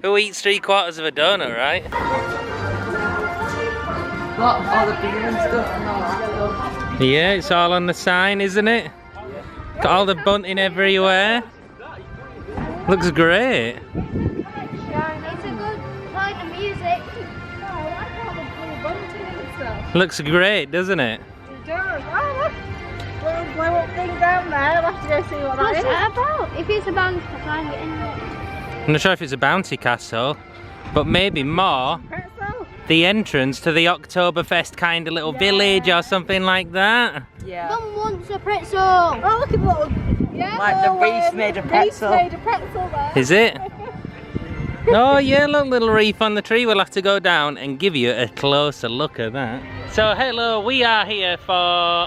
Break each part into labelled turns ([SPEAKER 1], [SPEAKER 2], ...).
[SPEAKER 1] Who eats 3/4 of a donut, right?
[SPEAKER 2] What? All the beer and stuff and all that stuff.
[SPEAKER 1] Yeah, it's all on the sign, isn't it? Got all the bunting everywhere. Looks great.
[SPEAKER 3] It's a good kind of music. Oh, I like all the blue bunting and stuff.
[SPEAKER 1] Looks great, doesn't it?
[SPEAKER 2] It does. Oh, look. Little blow up thing down there. I'll have to go see what that
[SPEAKER 3] What's
[SPEAKER 2] is.
[SPEAKER 3] that about? If it's a bounty, I can't get in there.
[SPEAKER 1] I'm not sure if it's a bounty castle, but maybe more
[SPEAKER 2] Pretzel?
[SPEAKER 1] the entrance to the Oktoberfest kind of little village or something like that.
[SPEAKER 2] Yeah.
[SPEAKER 3] Someone wants a pretzel.
[SPEAKER 2] Oh, look at the little... Yeah,
[SPEAKER 4] Like the wreath made of pretzel.
[SPEAKER 2] Wreath made of pretzel there.
[SPEAKER 1] Is it? Oh yeah, look, little reef on the tree. We'll have to go down and give you a closer look at that. So hello, we are here for...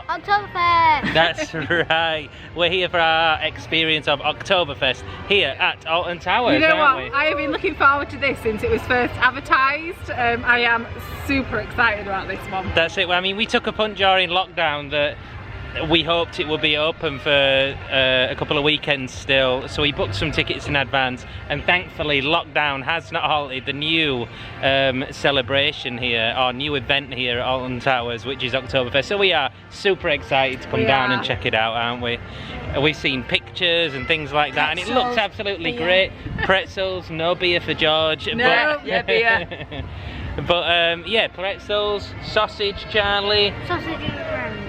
[SPEAKER 3] Oktoberfest.
[SPEAKER 1] That's right. We're here for our experience of Oktoberfest here at ALTON Towers,
[SPEAKER 2] You know
[SPEAKER 1] aren't
[SPEAKER 2] what?
[SPEAKER 1] we?
[SPEAKER 2] I have been looking forward to this since it was first advertised. I am super excited about this one.
[SPEAKER 1] That's it. Well, I mean, we took a punt during lockdown that we hoped it would be open for a couple of weekends still, so we booked some tickets in advance, and thankfully lockdown has not halted the new celebration here, or new event here at ALTON Towers, which is Oktoberfest. So we are super excited to come down and check it out, aren't we? We've seen pictures and things like that, and it looks absolutely great. Pretzels, no beer for George.
[SPEAKER 2] No, yeah, beer.
[SPEAKER 1] But yeah, pretzels, sausage, Charlie.
[SPEAKER 3] Sausage and bread.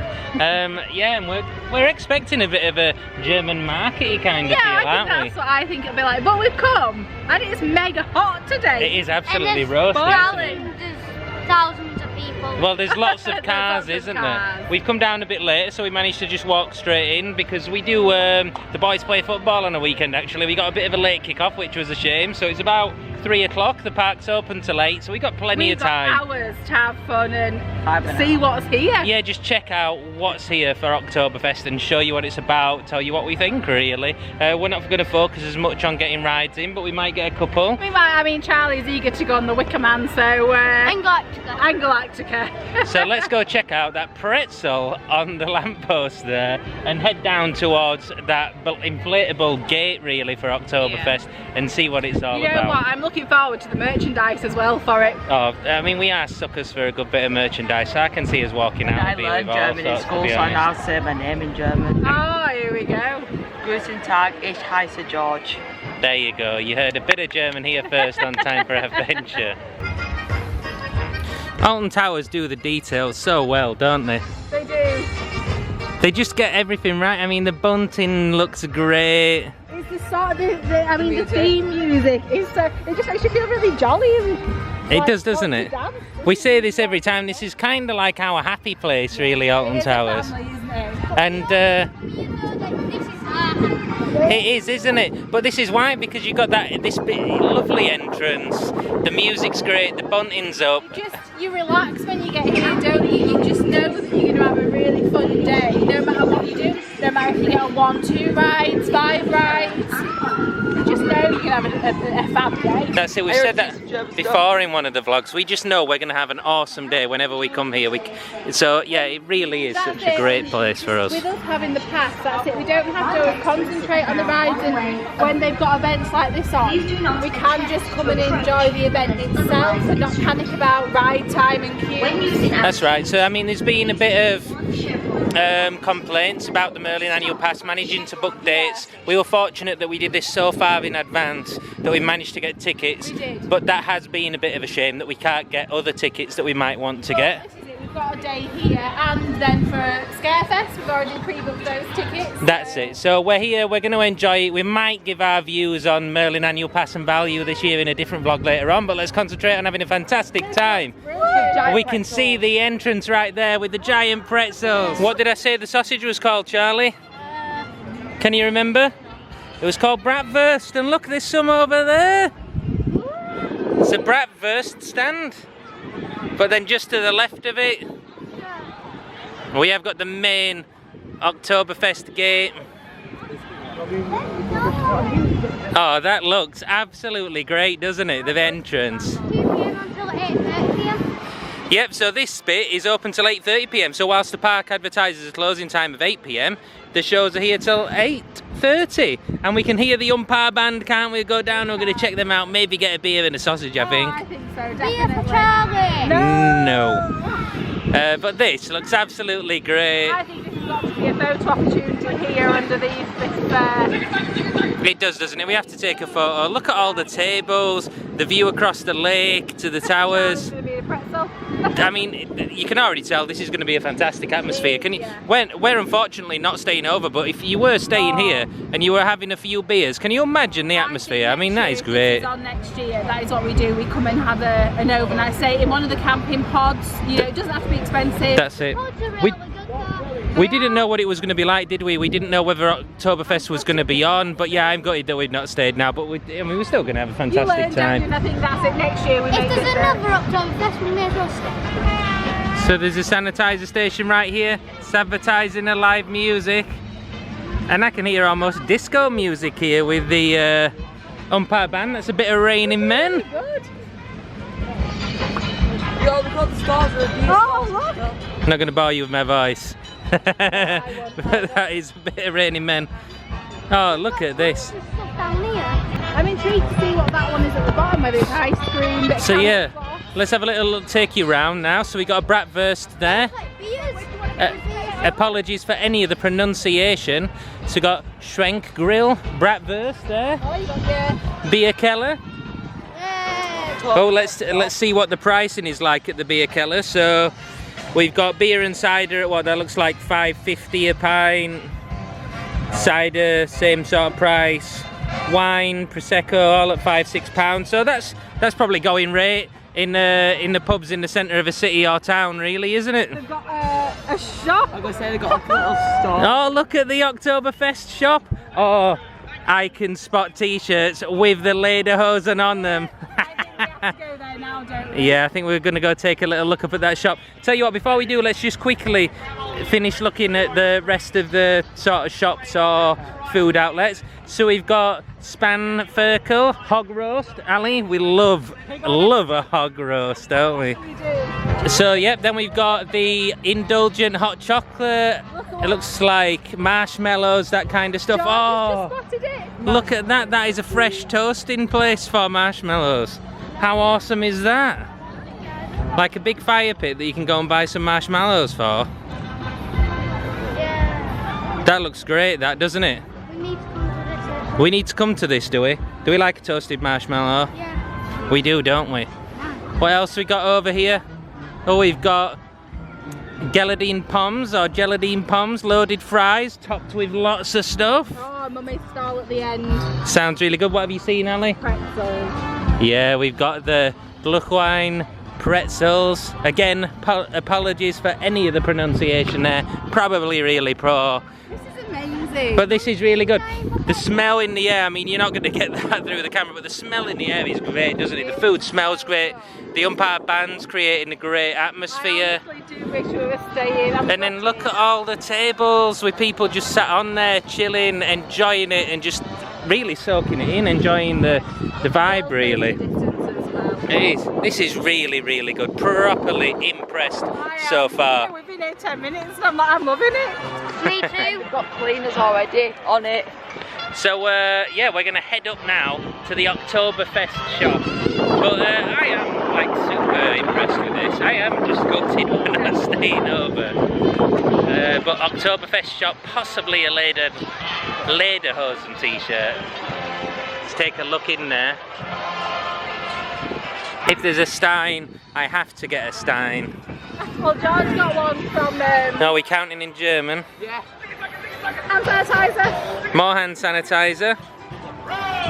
[SPEAKER 1] Yeah, and we're expecting a bit of a German markety kind of feel, aren't we?
[SPEAKER 2] Yeah, I think that's what I think it'll be like. But we've come, and it's mega hot today.
[SPEAKER 1] It is absolutely
[SPEAKER 3] And
[SPEAKER 1] roasting.
[SPEAKER 3] there's thousands of people.
[SPEAKER 1] Well, there's lots of
[SPEAKER 2] There's
[SPEAKER 1] cars,
[SPEAKER 2] lots of
[SPEAKER 1] isn't
[SPEAKER 2] cars.
[SPEAKER 1] there? We've come down a bit later, so we managed to just walk straight in because we do, the boys play football on a weekend actually. We got a bit of a late kick-off, which was a shame, so it's about 3 o'clock, the park's open till 8, so we got plenty of time.
[SPEAKER 2] We've got hours to have fun and see what's here.
[SPEAKER 1] Yeah, just check out what's here for Oktoberfest and show you what it's about, tell you what we think really. We're not going to focus as much on getting rides in, but we might get a couple.
[SPEAKER 2] We might, I mean, Charlie's eager to go on the Wicker Man, so...
[SPEAKER 3] And Galactica.
[SPEAKER 2] And Galactica.
[SPEAKER 1] So let's go check out that pretzel on the lamppost there and head down towards that inflatable gate really for Oktoberfest and see what it's all
[SPEAKER 2] You know
[SPEAKER 1] about.
[SPEAKER 2] what, I'm looking forward to the merchandise as well for it.
[SPEAKER 1] Oh, I mean, we are suckers for a good bit of merchandise, so I can see us walking out
[SPEAKER 4] I
[SPEAKER 1] of here
[SPEAKER 4] learned
[SPEAKER 1] with all
[SPEAKER 4] German in
[SPEAKER 1] sorts, to
[SPEAKER 4] school,
[SPEAKER 1] be
[SPEAKER 4] so I
[SPEAKER 1] honest.
[SPEAKER 4] now say my name in German.
[SPEAKER 2] Oh, here we go.
[SPEAKER 4] Guten Tag, ich heiße George.
[SPEAKER 1] There you go, you heard a bit of German here first on Time for Adventure. ALTON Towers do the details so well, don't they?
[SPEAKER 2] They do.
[SPEAKER 1] They just get everything right. I mean, the bunting looks great.
[SPEAKER 2] It's the sort of, the theme music. It just makes you feel really jolly.
[SPEAKER 1] It does, doesn't it? We say this every time. This is kind of like our happy place, really, ALTON Towers. And it is, isn't it? But this is why, because you got this lovely entrance. The music's great. The bunting's up.
[SPEAKER 2] You relax when you get here, don't you? You just know that you're going to have a really fun day, no matter what you do. No matter if you get on 1, 2 rides, 5 rides. You just know you're going to have a fab day.
[SPEAKER 1] That's it. We said that before in one of the vlogs. We just know we're going to have an awesome day whenever we come here. So yeah, it really is such a great place for us.
[SPEAKER 2] With us having the pass, that's it. We don't have to concentrate on the rides, and when they've got events like this on, we can just come and enjoy the event itself and not panic about ride time and queues.
[SPEAKER 1] That's right. So I mean, there's been a bit of complaints about the Merlin Annual Pass managing to book dates. We were fortunate that we did this so far in advance that we managed to get tickets.
[SPEAKER 2] We did.
[SPEAKER 1] But that has been a bit of a shame that we can't get other tickets that we might want to get.
[SPEAKER 2] This is it. We've got a day here, and then for Scarefest, we've already pre-booked those tickets.
[SPEAKER 1] That's it. So we're here, we're going to enjoy it. We might give our views on Merlin Annual Pass and value this year in a different vlog later on, but let's concentrate on having a fantastic time. We can see the entrance right there with the giant pretzels. What did I say the sausage was called, Charlie? Can you remember? It was called Bratwurst, and look, there's some over there. It's a Bratwurst stand. But then just to the left of it, we have got the main Oktoberfest gate. Oh, that looks absolutely great, doesn't it? The entrance. Yep, so this bit is open till 8:30 p.m. So whilst the park advertises a closing time of 8 p.m, the shows are here till 8:30. And we can hear the umpire band, can't we? Go down, we're going to check them out, maybe get a beer and a sausage, I think.
[SPEAKER 2] I think so,
[SPEAKER 3] Beer for
[SPEAKER 2] definitely.
[SPEAKER 3] Charlie.
[SPEAKER 1] No. But this looks absolutely great.
[SPEAKER 2] I think this has got to be a photo opportunity here under this
[SPEAKER 1] It does, doesn't it? We have to take a photo. Look at all the tables, the view across the lake to the towers.
[SPEAKER 2] It's going to be a pretzel.
[SPEAKER 1] I mean, you can already tell this is going to be a fantastic atmosphere. Can you? We're unfortunately not staying over, but if you were staying here and you were having a few beers, can you imagine the atmosphere? I mean, that is great.
[SPEAKER 2] On next year, that is what we do. We come and have an overnight stay in one of the camping pods. You know, it doesn't have to be expensive.
[SPEAKER 1] That's it. We didn't know what it was going to be like, did we? We didn't know whether Oktoberfest was going to be on, but yeah, I'm gutted that we've not stayed now, but we're still going to have a fantastic time.
[SPEAKER 2] I think that's it. Next year we
[SPEAKER 3] If
[SPEAKER 2] make
[SPEAKER 3] there's
[SPEAKER 2] it
[SPEAKER 3] another Oktoberfest, we may as well stay.
[SPEAKER 1] So there's a sanitizer station right here. It's advertising a live music. And I can hear almost disco music here with the umpire band. That's a bit of Raining Men.
[SPEAKER 2] Good.
[SPEAKER 3] Oh, look.
[SPEAKER 1] I'm not going to bore you with my voice. That is a bit of Raining Men. Oh, look at this.
[SPEAKER 3] There's stuff down here.
[SPEAKER 2] I'm intrigued to see what that one is at the bottom, whether it's ice cream. Bit of
[SPEAKER 1] So yeah,
[SPEAKER 2] camouflage.
[SPEAKER 1] let's have a little take you round now. So we got a bratwurst there.
[SPEAKER 3] It's like beers.
[SPEAKER 1] Apologies for any of the pronunciation. So we got Schwenk Grill, bratwurst there.
[SPEAKER 2] Oh, you got your
[SPEAKER 1] Beer Keller.
[SPEAKER 3] Yeah.
[SPEAKER 1] Oh, let's see what the pricing is like at the Beer Keller. So we've got beer and cider at what that looks like $5.50 a pint. Cider, same sort of price. Wine, prosecco, all at £5-6. So that's probably going rate in the pubs in the centre of a city or town, really, isn't it?
[SPEAKER 2] They've got a shop.
[SPEAKER 4] I'm going to say they've got a little store.
[SPEAKER 1] Oh, look at the Oktoberfest shop. Oh, I can spot t-shirts with the lederhosen on them.
[SPEAKER 2] We have to go there now, don't we?
[SPEAKER 1] Yeah, I think we're going to go take a little look up at that shop. Tell you what, before we do, let's just quickly finish looking at the rest of the sort of shops or food outlets. So we've got Spanferkel, hog roast. Ali, we love a hog roast, don't we?
[SPEAKER 2] We do.
[SPEAKER 1] So, yep, then we've got the indulgent hot chocolate. It looks like marshmallows, that kind of stuff.
[SPEAKER 2] George
[SPEAKER 1] Oh,
[SPEAKER 2] just spotted it.
[SPEAKER 1] look at that. That is a fresh toasting place for marshmallows. How awesome is that? Like a big fire pit that you can go and buy some marshmallows for.
[SPEAKER 3] Yeah.
[SPEAKER 1] That looks great, that, doesn't it?
[SPEAKER 3] We need to come to this.
[SPEAKER 1] We need to come to this, do we? Do we like a toasted marshmallow?
[SPEAKER 3] Yeah.
[SPEAKER 1] We do, don't we? What else we got over here? Oh, we've got geladine poms or geladine poms, loaded fries, topped with lots of stuff.
[SPEAKER 2] Oh, mummy's stall at the end.
[SPEAKER 1] Sounds really good. What have you seen, Ali?
[SPEAKER 2] Pretzels.
[SPEAKER 1] Yeah, we've got the Gluchwein pretzels. Again, apologies for any of the pronunciation there. Probably really pro.
[SPEAKER 2] This is amazing.
[SPEAKER 1] But this is really good. The smell in the air, I mean, you're not going to get that through the camera, but the smell in the air is great, doesn't it? The food smells great. The umpire band's creating a great atmosphere.
[SPEAKER 2] I honestly do wish we were staying.
[SPEAKER 1] And then look at all the tables with people just sat on there, chilling, enjoying it, and just really soaking it in, enjoying the vibe, really. It is. This is really, really good. Properly impressed so far.
[SPEAKER 2] We've been here 10 minutes and I'm loving it.
[SPEAKER 3] Me too.
[SPEAKER 4] We've got cleaners already on it.
[SPEAKER 1] So yeah, we're gonna head up now to the Oktoberfest shop. But I am like super impressed with this. I am just gutted when I'm staying over. But Oktoberfest shop, possibly a Lederhosen t-shirt. Let's take a look in there. If there's a Stein, I have to get a Stein.
[SPEAKER 2] Well, John's got one from
[SPEAKER 1] No, we're counting in German.
[SPEAKER 2] yeah. Hand sanitizer.
[SPEAKER 1] More hand sanitizer.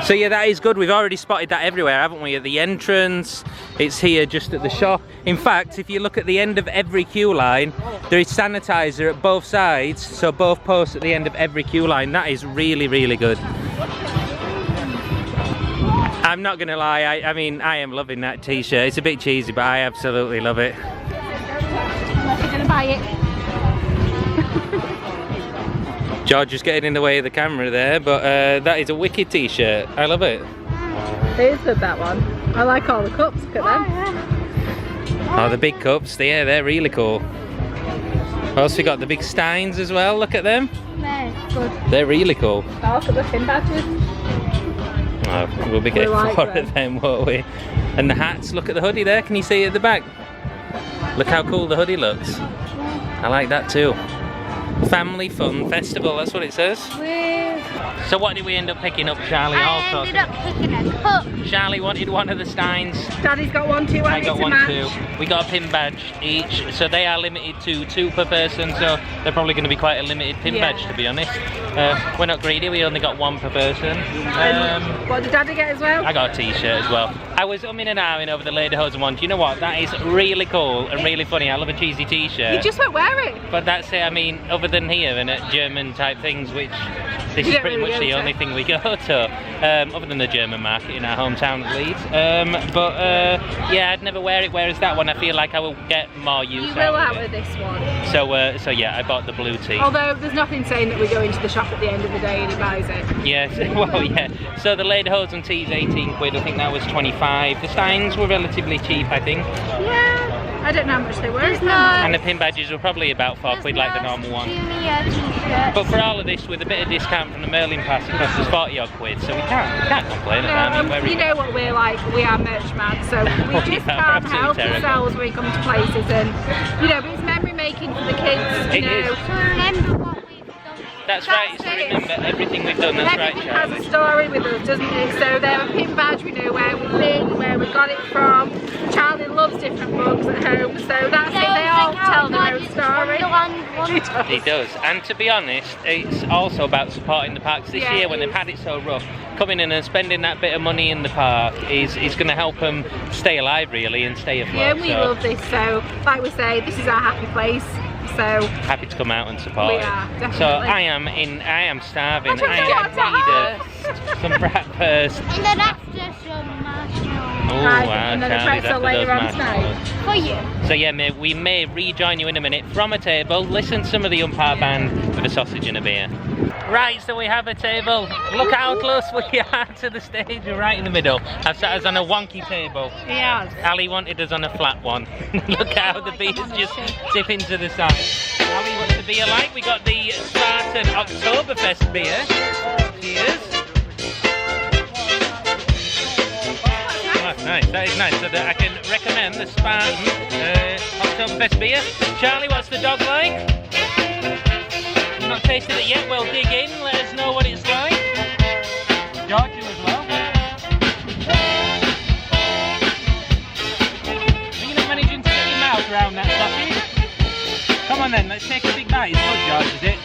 [SPEAKER 1] So yeah, that is good. We've already spotted that everywhere, haven't we? At the entrance, it's here just at the shop. In fact, if you look at the end of every queue line, there is sanitizer at both sides, so both posts at the end of every queue line. That is really, really good. I'm not gonna lie, I mean, I am loving that t-shirt. It's a bit cheesy, but I absolutely love it.
[SPEAKER 2] Unless you're gonna buy it.
[SPEAKER 1] George is getting in the way of the camera there, but that is a wicked t-shirt. I love it.
[SPEAKER 2] It is good, that one. I like all the cups, look at them.
[SPEAKER 1] Oh, the big cups, yeah, they're really cool. Also, we got the big steins as well, look at them.
[SPEAKER 3] No, good.
[SPEAKER 1] They're really cool.
[SPEAKER 2] Oh, look at the pin badges.
[SPEAKER 1] Oh, we'll be getting
[SPEAKER 2] like
[SPEAKER 1] 4
[SPEAKER 2] them.
[SPEAKER 1] of them, won't we? And the hats, look at the hoodie there, can you see it at the back? Look how cool the hoodie looks. I like that too. Family Fun Festival, that's what it says. So what did we end up picking up, Charlie?
[SPEAKER 3] I ended up picking a cup.
[SPEAKER 1] Charlie wanted one of the steins.
[SPEAKER 2] Daddy's got one too.
[SPEAKER 1] I got
[SPEAKER 2] to
[SPEAKER 1] one
[SPEAKER 2] match.
[SPEAKER 1] too. We got a pin badge each, so they are limited to 2 per person, so they're probably going to be quite a limited pin badge, to be honest. We're not greedy, we only got 1 per person.
[SPEAKER 2] What did Daddy get as well?
[SPEAKER 1] I got a t-shirt as well. I was umming and ahhing over the lederhosen one. Do you know what? That is really cool and really funny. I love a cheesy t-shirt.
[SPEAKER 2] You just won't wear it.
[SPEAKER 1] But that's it, I mean, other than here and at German type things, which this is pretty much the only thing we go to, other than the German market in our hometown of Leeds. Yeah, I'd never wear it, whereas that one I feel like I will get more use
[SPEAKER 2] You will
[SPEAKER 1] out
[SPEAKER 2] out
[SPEAKER 1] of
[SPEAKER 2] with
[SPEAKER 1] it.
[SPEAKER 2] this one.
[SPEAKER 1] So yeah, I bought the blue tee.
[SPEAKER 2] Although there's nothing saying that we go into the shop at the end of the day and he buys it.
[SPEAKER 1] Yes, well yeah. So the lederhosen tees 18 quid, I think that was 25. The steins were relatively cheap, I think.
[SPEAKER 2] Yeah, I don't know how much they were.
[SPEAKER 3] There's no.
[SPEAKER 1] And the pin badges were probably about 4 quid like the normal one. But for all of this, with a bit of discount from the Merlin Pass, it cost us 40 odd quid, so we can't complain about it. I mean,
[SPEAKER 2] You know what we're like, we are merch mad, so we just
[SPEAKER 1] Yeah,
[SPEAKER 2] can't
[SPEAKER 1] absolutely
[SPEAKER 2] help
[SPEAKER 1] terrible.
[SPEAKER 2] ourselves when we come to places and, you know, but it's memory making for the kids,
[SPEAKER 1] It
[SPEAKER 2] you know.
[SPEAKER 1] is.
[SPEAKER 3] So remember what we've done.
[SPEAKER 1] That's right, so remember everything we've done, that's right,
[SPEAKER 2] Everything has
[SPEAKER 1] Charlie.
[SPEAKER 2] a story with us, doesn't it? So they're a pin badge, we know where we've been, where we got it from. Charlie loves different mugs at home, so that's it, they all tell their own story.
[SPEAKER 1] He does, and to be honest, it's also about supporting the parks this
[SPEAKER 2] Yeah,
[SPEAKER 1] year
[SPEAKER 2] it
[SPEAKER 1] when they've
[SPEAKER 2] is.
[SPEAKER 1] had it so rough. Coming in and spending that bit of money in the park is going to help them stay alive, really, and stay afloat.
[SPEAKER 2] Yeah, we
[SPEAKER 1] so
[SPEAKER 2] love this, so like we say, this is our happy place, so
[SPEAKER 1] happy to come out and support
[SPEAKER 2] we
[SPEAKER 1] it.
[SPEAKER 2] are, definitely.
[SPEAKER 1] So I am starving.
[SPEAKER 2] I don't
[SPEAKER 1] I
[SPEAKER 2] know
[SPEAKER 1] am
[SPEAKER 2] what to
[SPEAKER 1] in need of some breakfast.
[SPEAKER 3] And then after some marshmallows.
[SPEAKER 1] Oh
[SPEAKER 2] Right,
[SPEAKER 1] wow,
[SPEAKER 2] and then a
[SPEAKER 1] Charlie's
[SPEAKER 2] pretzel
[SPEAKER 1] after
[SPEAKER 2] later
[SPEAKER 1] those
[SPEAKER 2] on tonight.
[SPEAKER 1] marshmallows.
[SPEAKER 3] For you.
[SPEAKER 1] So yeah, mate, we may rejoin you in a minute from a table, listen to some of the umpire band with a sausage and a beer. Right, so we have a table. Look how close we are to the stage, we're right in the middle. I've sat us on a wonky table.
[SPEAKER 2] yeah.
[SPEAKER 1] Ali wanted us on a flat one. Look how the beers just tipping to the side. Ali, what's the beer like? We got the Spartan Oktoberfest beer. Cheers. Oh, nice, that is nice. So that I can recommend the Spartan Oktoberfest beer. Charlie, what's the dog like? Not tasted it yet, well dig in, let us know what it's like. George, you as well. Are you not managing to get your mouth around that sausage? Come on then, let's take a big bite. It's good, George, is it?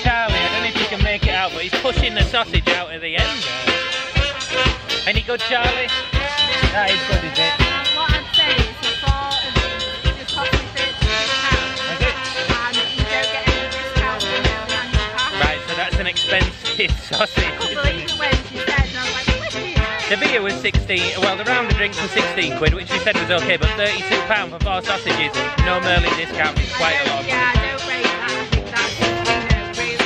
[SPEAKER 1] Charlie, I don't know if you can make it out, but he's pushing the sausage out of the end there. Any good, Charlie? That is good, is it?
[SPEAKER 2] What I'd say is it's cost me £30
[SPEAKER 1] Is it?
[SPEAKER 2] and you don't get any discount on the annual pass.
[SPEAKER 1] Right, so that's an expensive sausage.
[SPEAKER 2] I couldn't believe it when she said, and I was like, what are you doing?
[SPEAKER 1] The beer was 16, well the round of drinks was 16 quid, which we said was okay, but £32 for 4 sausages, no Merlin discount, is quite a lot.
[SPEAKER 2] Yeah, I don't rate that. I think that's, you know, really,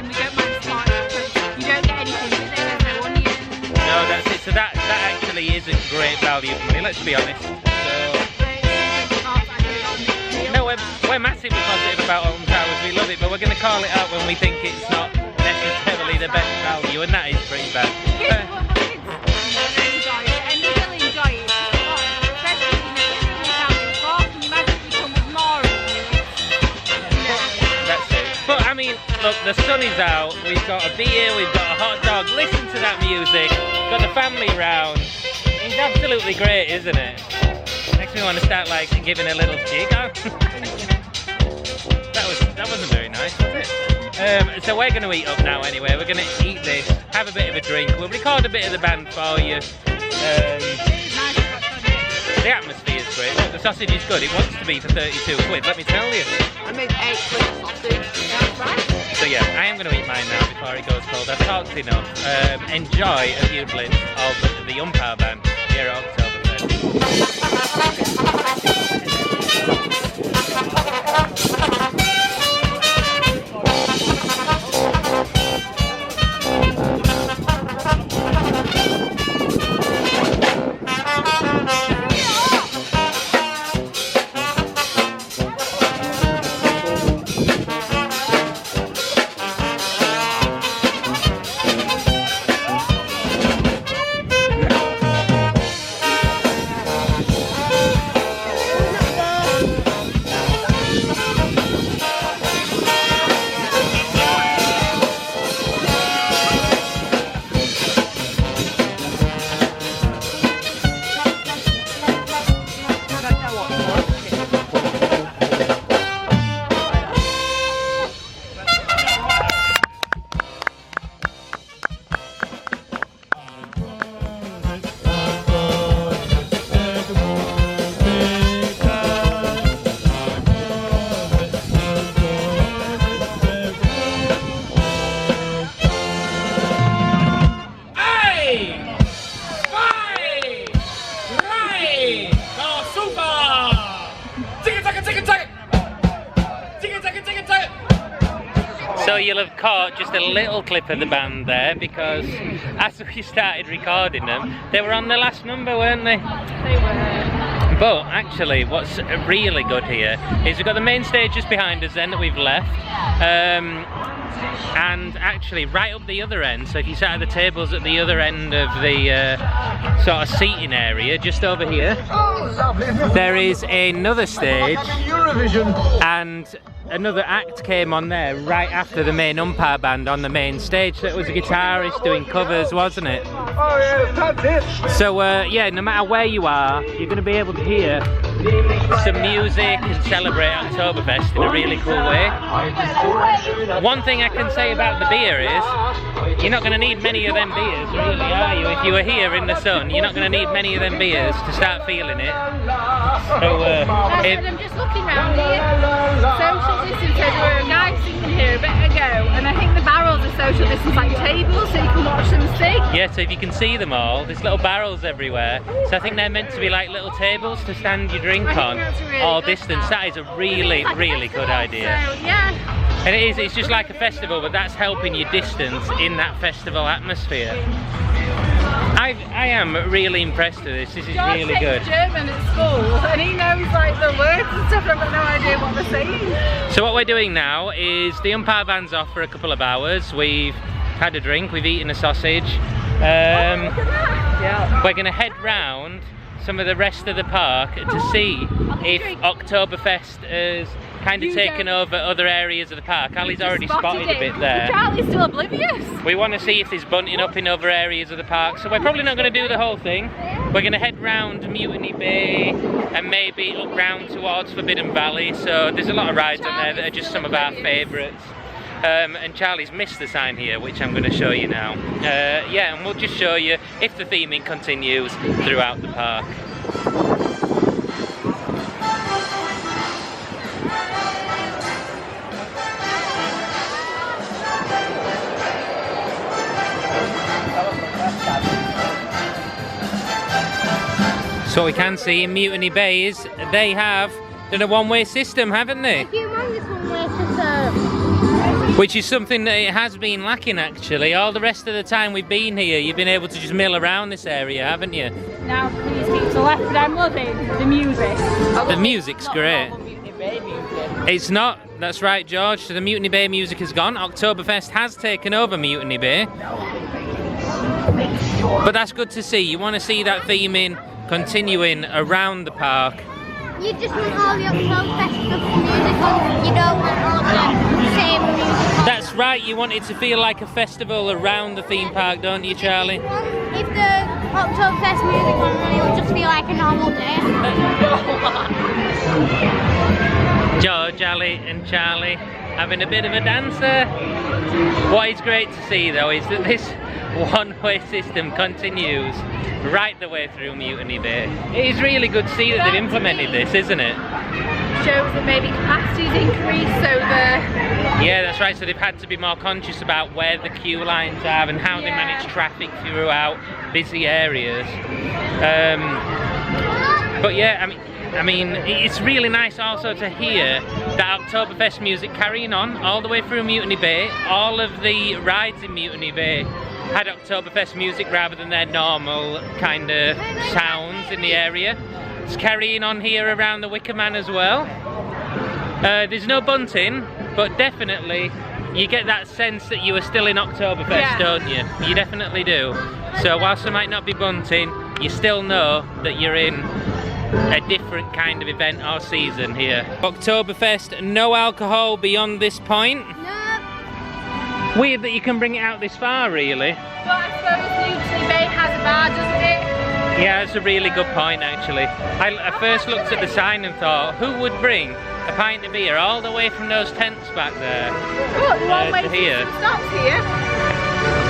[SPEAKER 2] we don't mind smarting because you don't get anything with it, there's no onion.
[SPEAKER 1] No, that's it, so that actually is a great value for money, let's be honest. No, we're massively positive about Alton Towers, we love it, but we're going to call it out when we think it's not necessarily the best value, and that is pretty bad. That's it. But I mean, look, the sun is out, we've got a beer, we've got a hot dog, listen to that music, got the family round. It's absolutely great, isn't it? Makes me want to start like giving a little jig out. That wasn't very nice, was it? So we're going to eat up now anyway, we're going to eat this, have a bit of a drink, we'll record a bit of the band for you. The atmosphere is great. Look, the sausage is good. It wants to be for 32 quid, let me tell you.
[SPEAKER 2] I made 8 quid sausage. That's right.
[SPEAKER 1] So yeah, I am going to eat mine now before it goes cold. I've talked enough. Enjoy a few blips of the umpire band here at Oktoberfest. So you'll have caught just a little clip of the band there, because as we started recording them, they were on the last number, weren't they?
[SPEAKER 2] They were.
[SPEAKER 1] But actually, what's really good here is we've got the main stage just behind us then that we've left. And actually right up the other end, so if you sat at the tables at the other end of the sort of seating area, just over here, there is another stage, and another act came on there right after the main umpire band on the main stage. So it was a guitarist doing covers, wasn't it?
[SPEAKER 5] Oh yeah, that's it.
[SPEAKER 1] So yeah, no matter where you are, you're going to be able to hear some music and celebrate Oktoberfest in a really cool way. One thing I can say about the beer is, you're not going to need many of them beers, really, are you? If you were here in the sun, you're not going to need many of them beers to start feeling it. So,
[SPEAKER 2] I'm just looking around here. Social distance, there were a guy singing here a bit ago, and I think the barrels are social distance, like tables, so you can watch them sing.
[SPEAKER 1] yeah, so if you can see them all, there's little barrels everywhere. So I think they're meant to be like little tables to stand your drink on, all distance. That is a really, really good idea.
[SPEAKER 2] So, yeah.
[SPEAKER 1] And it is, it's just like a festival, but that's helping you distance in that festival atmosphere. I am really impressed with this. This is
[SPEAKER 2] George
[SPEAKER 1] really
[SPEAKER 2] takes
[SPEAKER 1] good.
[SPEAKER 2] German at school, and he knows like the words and stuff, I've got no idea what they're saying.
[SPEAKER 1] So what we're doing now is the umpire band's off for a couple of hours. We've had a drink, we've eaten a sausage. We're going to head round some of the rest of the park to see if Oktoberfest has kind of taken over other areas of the park. Ali's already spotted a bit there.
[SPEAKER 2] Charlie's still oblivious.
[SPEAKER 1] We want to see if there's bunting up in other areas of the park, so we're probably not going to do the whole thing. We're going to head round Mutiny Bay and maybe up round towards Forbidden Valley. So there's a lot of rides on there that are just some of our favourites. And Charlie's missed the sign here, which I'm going to show you now. Yeah, and we'll just show you if the theming continues throughout the park. So what we can see in Mutiny Bay is they have done a one-way system, haven't they?
[SPEAKER 3] A humongous one-way system.
[SPEAKER 1] Which is something that it has been lacking actually. All the rest of the time we've been here, you've been able to just mill around this area, haven't you?
[SPEAKER 2] Now please keep to the left, but I'm loving the music.
[SPEAKER 1] The music's great. It's not, that's right George, so the Mutiny Bay music has gone. Oktoberfest has taken over Mutiny Bay. But that's good to see. You want to see that theming continuing around the park.
[SPEAKER 3] You just want all the Oktoberfest stuff and music on. You don't want all the same music on.
[SPEAKER 1] That's right, you want it to feel like a festival around the theme park, don't you, Charlie?
[SPEAKER 3] If the Oktoberfest music on, it'll just feel like a normal day.
[SPEAKER 1] George, Ali and Charlie having a bit of a dancer. What is great to see though is that this one-way system continues right the way through Mutiny Bay. It is really good to see that they've implemented this, isn't it?
[SPEAKER 2] Shows that maybe capacity's increased, so the...
[SPEAKER 1] Yeah, that's right, so they've had to be more conscious about where the queue lines are and how they manage traffic throughout busy areas. But yeah, I mean, it's really nice also to hear that Oktoberfest music carrying on all the way through Mutiny Bay. All of the rides in Mutiny Bay had Oktoberfest music rather than their normal kind of sounds in the area. It's carrying on here around the Wicker Man as well. There's no bunting, but definitely you get that sense that you are still in Oktoberfest, don't you? You definitely do. So whilst there might not be bunting, you still know that you're in a different kind of event or season here. Oktoberfest, no alcohol beyond this point.
[SPEAKER 3] No.
[SPEAKER 1] Weird that you can bring it out this far, really.
[SPEAKER 2] But I suppose Mutiny Bay has a bar, doesn't it?
[SPEAKER 1] Yeah, that's a really good point, actually. I first looked at the sign and thought, who would bring a pint of beer all the way from those tents back there
[SPEAKER 2] Look,
[SPEAKER 1] to here?
[SPEAKER 2] Stops here.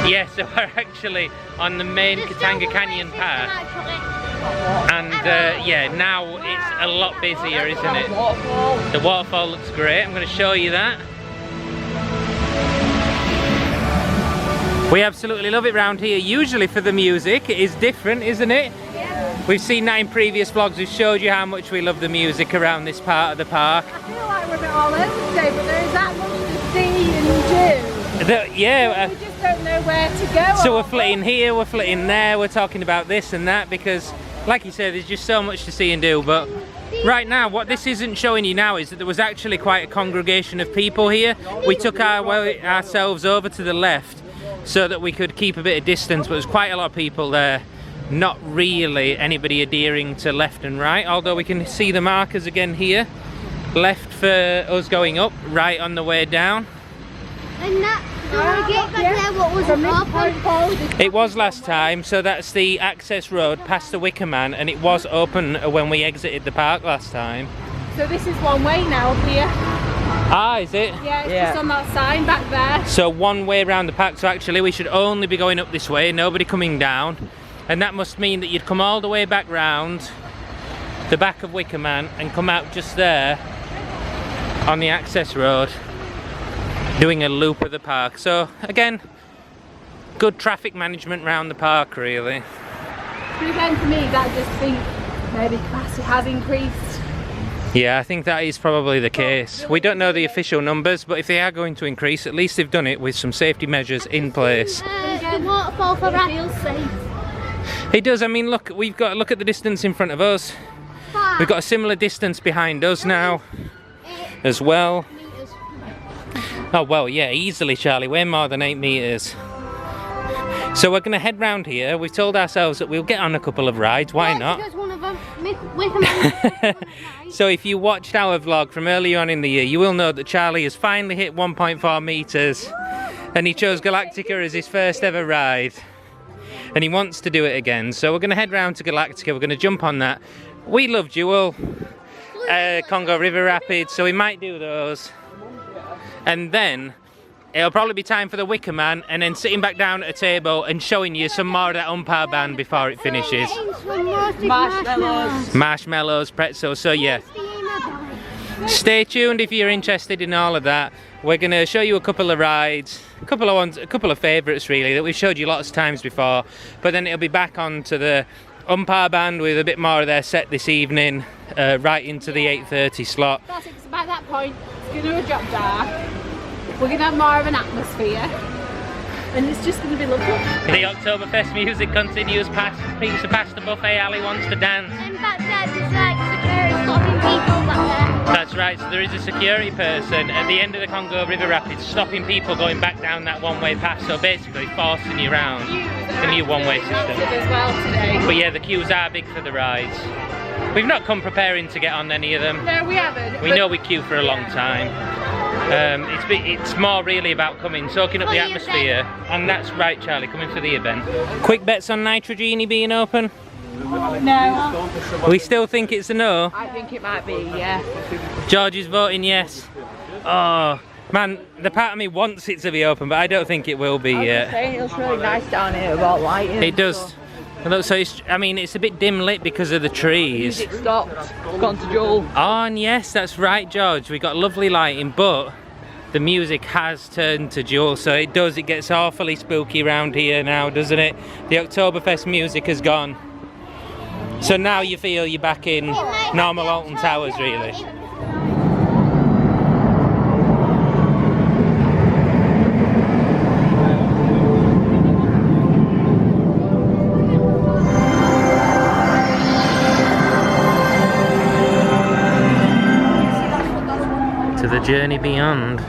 [SPEAKER 1] Yeah, so we're actually on the main Katanga Canyon path. And yeah, now it's a lot busier, isn't it? The waterfall looks great. I'm going to show you that. We absolutely love it round here. Usually for the music, it is different, isn't it? Yeah. We've seen that in previous vlogs. We've showed you how much we love the music around this part of the park.
[SPEAKER 2] I feel like we're a bit all over today, but there is that much to see and do.
[SPEAKER 1] Yeah.
[SPEAKER 2] We just don't know where to go.
[SPEAKER 1] So we're flitting here, we're flitting there, we're talking about this and that because, like you said, there's just so much to see and do. But right now, what this isn't showing you now is that there was actually quite a congregation of people here. We took ourselves over to the left so that we could keep a bit of distance, but there's quite a lot of people there. Not really anybody adhering to left and right, although we can see the markers again here. Left for us going up, right on the way down.
[SPEAKER 3] And that, get back there, what was open?
[SPEAKER 1] It was last time, so that's the access road past the Wicker Man, and it was open when we exited the park last time.
[SPEAKER 2] So this is one way now up here.
[SPEAKER 1] Ah, is it?
[SPEAKER 2] Yeah, it's just on that sign back there.
[SPEAKER 1] So one way around the park, so actually we should only be going up this way, nobody coming down. And that must mean that you'd come all the way back round the back of Wicker Man and come out just there on the access road, doing a loop of the park. So again, good traffic management around the park really.
[SPEAKER 2] But again, for me, that just think maybe capacity has increased.
[SPEAKER 1] Yeah, I think that is probably the case. We don't know the official numbers, but if they are going to increase, at least they've done it with some safety measures in place.
[SPEAKER 3] The waterfall for that feels safe.
[SPEAKER 1] It does. I mean, look, we've got look at the distance in front of us. We've got a similar distance behind us now as well. Oh well, yeah, easily, Charlie, way more than 8 meters. So we're going to head round here. We've told ourselves that we'll get on a couple of rides. Why not? So if you watched our vlog from earlier on in the year, you will know that Charlie has finally hit 1.4 meters and he chose Galactica as his first ever ride. And he wants to do it again. So we're going to head round to Galactica. We're going to jump on that. We love Jewel, Congo River Rapids, so we might do those. And then it'll probably be time for the Wicker Man, and then sitting back down at a table and showing you some more of that umpire band before it finishes. Marshmallows, pretzels, so yeah. Stay tuned if you're interested in all of that. We're going to show you a couple of rides, a couple of favourites really that we've showed you lots of times before, but then it'll be back on to the umpire band with a bit more of their set this evening, right into the 8:30 slot.
[SPEAKER 2] That's it, 'cause by that point it's going to drop dark. We're going to have more of an atmosphere and it's just going to be lovely.
[SPEAKER 1] The Oktoberfest music continues past Pizza Pasta Buffet. Ali wants to dance.
[SPEAKER 3] And back there, there's like security stopping people back there.
[SPEAKER 1] That's right, so there is a security person at the end of the Congo River Rapids stopping people going back down that one-way path, so basically forcing you round the new one-way system.
[SPEAKER 2] As well today.
[SPEAKER 1] But yeah, the queues are big for the rides. We've not come preparing to get on any of them.
[SPEAKER 2] No, we haven't.
[SPEAKER 1] We know we queue for a long time. It's more really about coming, soaking up the atmosphere, and that's right, Charlie, coming for the event. Quick bets on Nitrogeni being open?
[SPEAKER 2] No.
[SPEAKER 1] We still think it's a no?
[SPEAKER 4] I think it might be, yeah.
[SPEAKER 1] George is voting yes. Oh, man, the part of me wants it to be open, but I don't think it will be yet.
[SPEAKER 4] It looks really nice down here with all lighting.
[SPEAKER 1] It does. So it's a bit dim lit because of the trees.
[SPEAKER 4] Music stopped, gone to Joel.
[SPEAKER 1] Oh, and yes, that's right, George. We got lovely lighting, but the music has turned to Jewel, so it gets awfully spooky around here now, doesn't it? The Oktoberfest music has gone. So now you feel you're back in normal Alton Towers, really. To the journey beyond.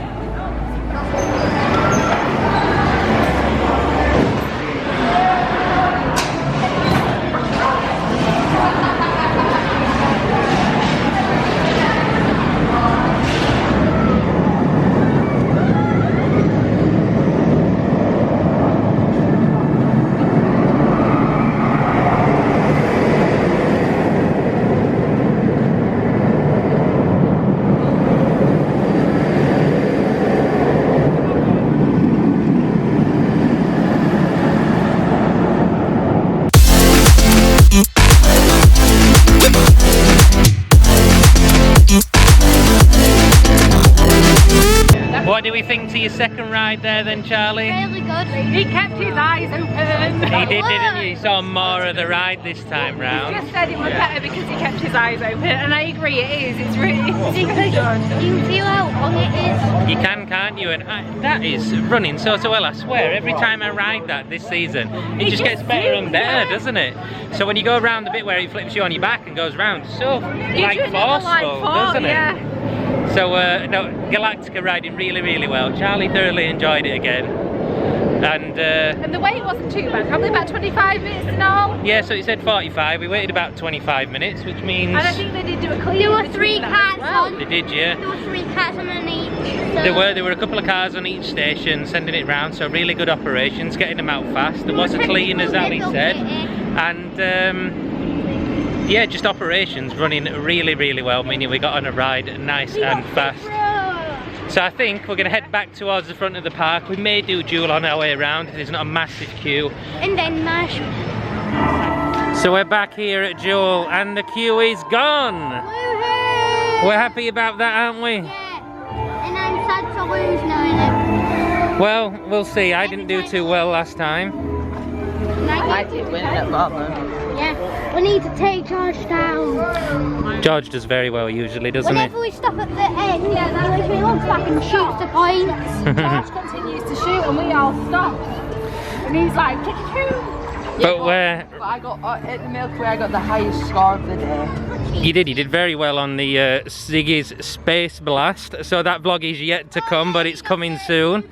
[SPEAKER 1] think to your second ride there then, Charlie?
[SPEAKER 3] Really good.
[SPEAKER 2] He kept his eyes open.
[SPEAKER 1] He did, didn't you? You saw more of the ride this time round.
[SPEAKER 2] Just said it was better because he kept his eyes open, and I agree it is. It's really good.
[SPEAKER 3] You can feel how long it is.
[SPEAKER 1] You can, can't you? And that is running so well, I swear. Every time I ride that this season, it just gets better and better, doesn't it? So when you go around the bit where it flips you on your back and goes round, so like forceful, doesn't it?
[SPEAKER 2] Yeah.
[SPEAKER 1] So no, Galactica riding really well. Charlie thoroughly enjoyed it again. And
[SPEAKER 2] the wait wasn't too bad, probably about 25 minutes in all.
[SPEAKER 1] yeah, so it said 45. We waited about 25 minutes, which means...
[SPEAKER 2] And I think they did do a clean.
[SPEAKER 3] There were 3 cars on.
[SPEAKER 1] They did, yeah.
[SPEAKER 3] There were 3 cars on each. So
[SPEAKER 1] There were a couple of cars on each station sending it round, so really good operations, getting them out fast. There was a clean, as Ali said, and yeah, just operations running really well, meaning we got on a ride nice and fast. So I think we're going to head back towards the front of the park. We may do Jewel on our way around if there's not a massive queue.
[SPEAKER 3] And then Marshall.
[SPEAKER 1] So we're back here at Jewel and the queue is gone.
[SPEAKER 3] Woohoo!
[SPEAKER 1] We're happy about that, aren't we?
[SPEAKER 3] Yeah. And I'm sad to lose now.
[SPEAKER 1] Well, we'll see. I didn't do too well last time.
[SPEAKER 4] I did win at bottom.
[SPEAKER 3] Yeah. We need to take George down.
[SPEAKER 1] George does very well usually, doesn't
[SPEAKER 3] Whenever we stop at the end, he literally looks back and shoots the points.
[SPEAKER 2] George continues to shoot and we all stop. And he's like,
[SPEAKER 1] But where
[SPEAKER 4] I got at the Milky Way, I got the highest score of the day.
[SPEAKER 1] you did very well on the Ziggy's Space Blast. So that vlog is yet to come, but it's coming soon.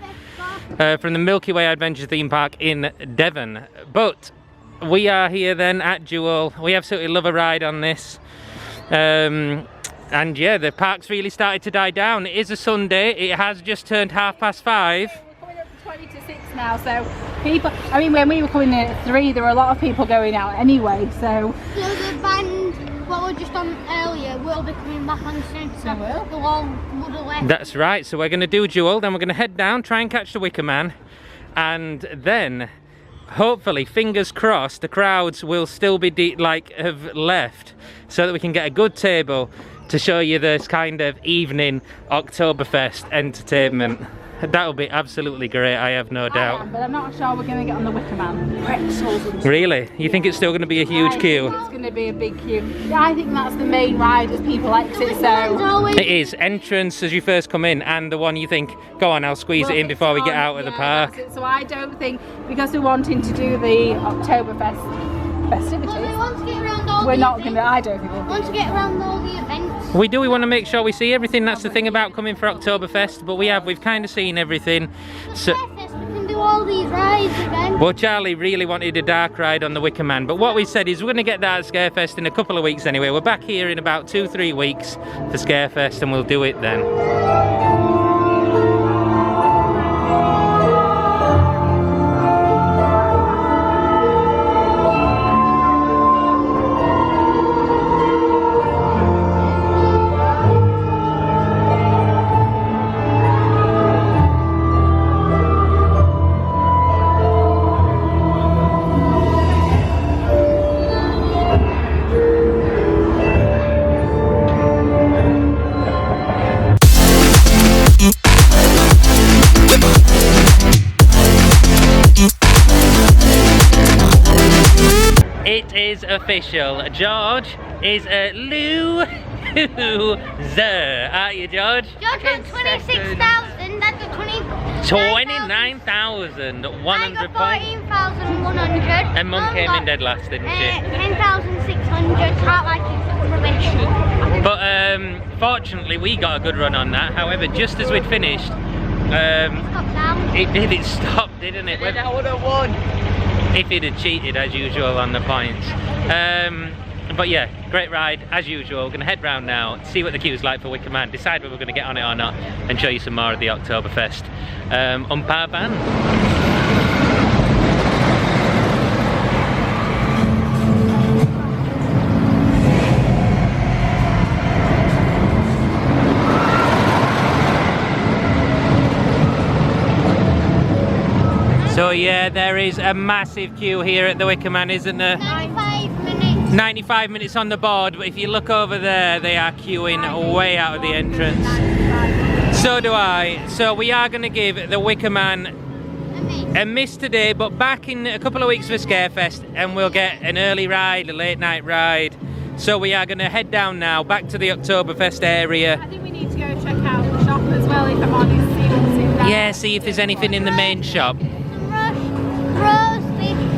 [SPEAKER 1] From the Milky Way Adventure theme park in Devon. But we are here then at Jewel. We absolutely love a ride on this. And yeah, the park's really started to die down. It is a Sunday. It has just turned 5:30.
[SPEAKER 2] coming up to 20 to 6 now, so people, I mean, when we were coming in at 3, there were a lot of people going out anyway, so.
[SPEAKER 3] So the band, what we were just on earlier, will be coming back on soon. So
[SPEAKER 2] They will.
[SPEAKER 3] the one would have left.
[SPEAKER 1] That's right. So we're going to do Jewel. Then we're going to head down, try and catch the Wicker Man. And then, hopefully, fingers crossed, the crowds will still be have left, so that we can get a good table to show you this kind of evening Oktoberfest entertainment. That'll be absolutely great, I have no doubt.
[SPEAKER 2] But I'm not sure we're going to get on the Wicker Man. Pretzels and
[SPEAKER 1] Really? You think it's still going to be a huge queue?
[SPEAKER 2] It's going to be a big queue. Yeah, I think that's the main ride as people exit, so.
[SPEAKER 1] It is. Entrance as you first come in, and the one you think, go on, I'll squeeze it in before we get out of the park.
[SPEAKER 2] That's it. So I don't think, because we're wanting to do the Oktoberfest festivities,
[SPEAKER 3] We want to get around all
[SPEAKER 2] we're
[SPEAKER 3] the
[SPEAKER 2] not
[SPEAKER 3] events.
[SPEAKER 2] going to, I don't think
[SPEAKER 3] We
[SPEAKER 2] we'll
[SPEAKER 3] want to get around all the events.
[SPEAKER 1] We want to make sure we see everything. That's the thing about coming for Oktoberfest, but we've kind of seen everything. So,
[SPEAKER 3] We can do all these rides again.
[SPEAKER 1] well, Charlie really wanted a dark ride on the Wicker Man, but what we said is we're going to get that at Scarefest in a couple of weeks anyway. We're back here in about 2-3 weeks for Scarefest and we'll do it then. It is official. George is a loser, aren't you, George?
[SPEAKER 3] George got 26,000, Dad got
[SPEAKER 1] 29,100
[SPEAKER 3] I got
[SPEAKER 1] points.
[SPEAKER 3] 14,100.
[SPEAKER 1] And Mum came in dead last, didn't she?
[SPEAKER 3] 10,600. Can't like it. Rubbish.
[SPEAKER 1] But fortunately, we got a good run on that. However, just as we'd finished,
[SPEAKER 3] Stop now.
[SPEAKER 1] it stopped, didn't it?
[SPEAKER 4] And I would have won.
[SPEAKER 1] If he'd have cheated as usual on the points. But yeah, great ride as usual. We're going to head round now, see what the queue's like for Wicker Man, decide whether we're going to get on it or not, and show you some more of the Oktoberfest umpire band. So yeah, there is a massive queue here at the Wicker Man, isn't there?
[SPEAKER 3] 95 minutes.
[SPEAKER 1] 95 minutes on the board, but if you look over there, they are queuing way out of the entrance. So do I. So we are going to give the Wicker Man a miss today, but back in a couple of weeks for Scarefest, and we'll get an early ride, a late night ride. So we are going to head down now, back to the Oktoberfest area.
[SPEAKER 2] I think we need to go check out the shop as well, if I'm honest, see what's in there.
[SPEAKER 1] Yeah, see if there's anything in the main shop.
[SPEAKER 3] Roasted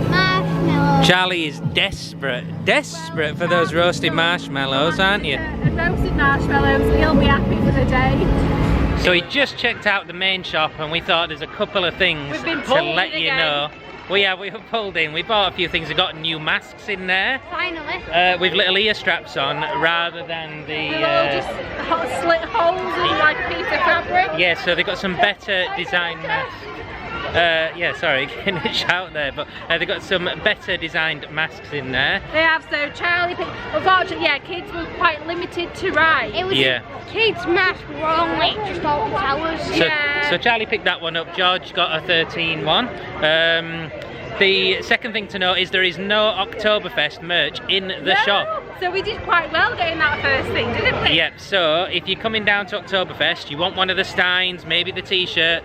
[SPEAKER 3] marshmallows.
[SPEAKER 1] Charlie is desperate for those roasted marshmallows, aren't you?
[SPEAKER 2] And roasted marshmallows, he'll be happy for the day.
[SPEAKER 1] So we just checked out the main shop and we thought there's a couple of things
[SPEAKER 2] We've been
[SPEAKER 1] to
[SPEAKER 2] pulled
[SPEAKER 1] let
[SPEAKER 2] in
[SPEAKER 1] you
[SPEAKER 2] again.
[SPEAKER 1] know. We were pulled in. We bought a few things. We got new masks in there
[SPEAKER 3] Finally.
[SPEAKER 1] with little ear straps on rather than the...
[SPEAKER 2] They're all just slit holes in like a piece of fabric.
[SPEAKER 1] Yeah, so they've got some better designed masks. Yeah, sorry, getting a shout there, but they've got some better designed masks in there.
[SPEAKER 2] They have, so Charlie picked, unfortunately, yeah, kids were quite limited to ride.
[SPEAKER 3] It was
[SPEAKER 1] Yeah.
[SPEAKER 3] kids' mask wrong, like just all the towers.
[SPEAKER 1] So Charlie picked that one up. George got a 13 one. The second thing to note is there is no Oktoberfest merch in the shop.
[SPEAKER 2] So we did quite well getting that first thing, didn't we?
[SPEAKER 1] Yep, so if you're coming down to Oktoberfest, you want one of the steins, maybe the t-shirt.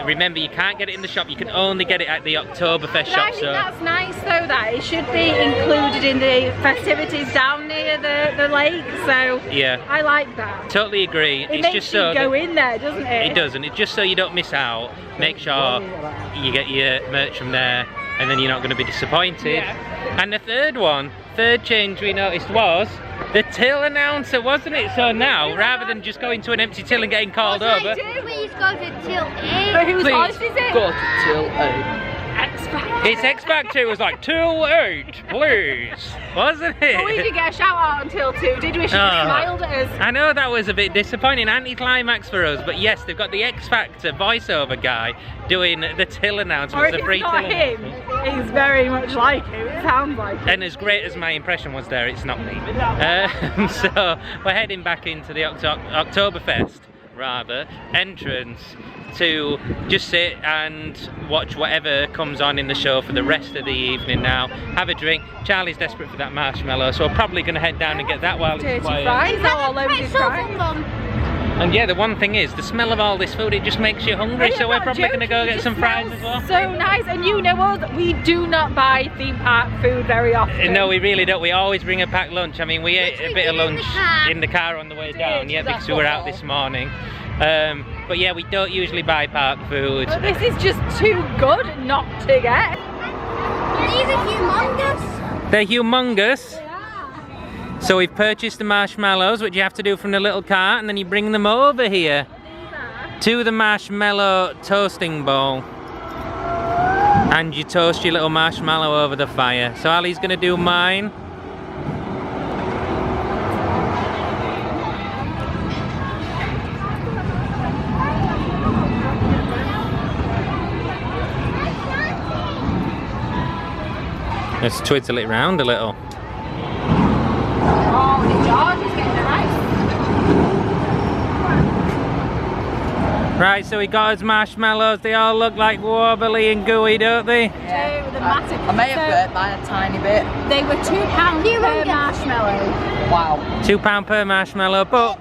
[SPEAKER 1] Remember, you can't get it in the shop, you can only get it at the Oktoberfest
[SPEAKER 2] But
[SPEAKER 1] shop.
[SPEAKER 2] I think that's nice though, that it should be included in the festivities down near the lake, so
[SPEAKER 1] yeah,
[SPEAKER 2] I like that.
[SPEAKER 1] totally agree.
[SPEAKER 2] It
[SPEAKER 1] It's
[SPEAKER 2] makes
[SPEAKER 1] just
[SPEAKER 2] you
[SPEAKER 1] so
[SPEAKER 2] go
[SPEAKER 1] that
[SPEAKER 2] in there, doesn't it?
[SPEAKER 1] it doesn't. It's just so you don't miss out. Make sure you get your merch from there, and then you're not going to be disappointed.
[SPEAKER 2] Yeah.
[SPEAKER 1] And the third change we noticed was the till announcer, wasn't it? So now, rather than just going to an empty till and getting called
[SPEAKER 2] What
[SPEAKER 1] over,
[SPEAKER 2] do I do?
[SPEAKER 3] Please go to till
[SPEAKER 2] But
[SPEAKER 3] 8.
[SPEAKER 2] whose
[SPEAKER 4] Please
[SPEAKER 2] voice is it?
[SPEAKER 4] go to till 8.
[SPEAKER 1] it's X Factor. It was like till 8, please, wasn't it?
[SPEAKER 2] Well, we didn't get a shout out until 2, did we? She just smiled at us.
[SPEAKER 1] I know that was a bit disappointing, anti-climax for us, but yes, they've got the X Factor voiceover guy doing the till announcement,
[SPEAKER 2] Or if
[SPEAKER 1] the
[SPEAKER 2] it's
[SPEAKER 1] free till
[SPEAKER 2] not him,
[SPEAKER 1] announcement.
[SPEAKER 2] he's very much like him. It sounds like him.
[SPEAKER 1] And as great as my impression was there, it's not me. So we're heading back into the Oktoberfest, rather, entrance to just sit and watch whatever comes on in the show for the rest of the evening now. Have a drink. Charlie's desperate for that marshmallow, so we're probably going to head down and get that while it's
[SPEAKER 2] Dirty
[SPEAKER 1] quiet.
[SPEAKER 2] fries, all loaded fries.
[SPEAKER 1] And yeah, the one thing is, the smell of all this food, it just makes you hungry, so we're probably going to go get some fries as well.
[SPEAKER 2] So nice, and you know us, we do not buy theme park food very often.
[SPEAKER 1] No, we really don't. We always bring a packed lunch. I mean, we ate a bit of lunch in the car on the way down, yeah, because we were out this morning. But yeah, we don't usually buy park food.
[SPEAKER 2] But this is just too good not to get.
[SPEAKER 3] These are humongous.
[SPEAKER 1] They're humongous. So we've purchased the marshmallows, which you have to do from the little cart, and then you bring them over here to the marshmallow toasting bowl. And you toast your little marshmallow over the fire. So Ali's gonna do mine. Let's twiddle it round a little.
[SPEAKER 2] Oh, the George is getting it right.
[SPEAKER 1] Right, so we got his marshmallows. They all look like wobbly and gooey, don't they?
[SPEAKER 2] Yeah. The massive.
[SPEAKER 4] I may have burnt mine a tiny bit.
[SPEAKER 2] They were £2 per marshmallow.
[SPEAKER 4] Wow.
[SPEAKER 1] £2 per marshmallow, but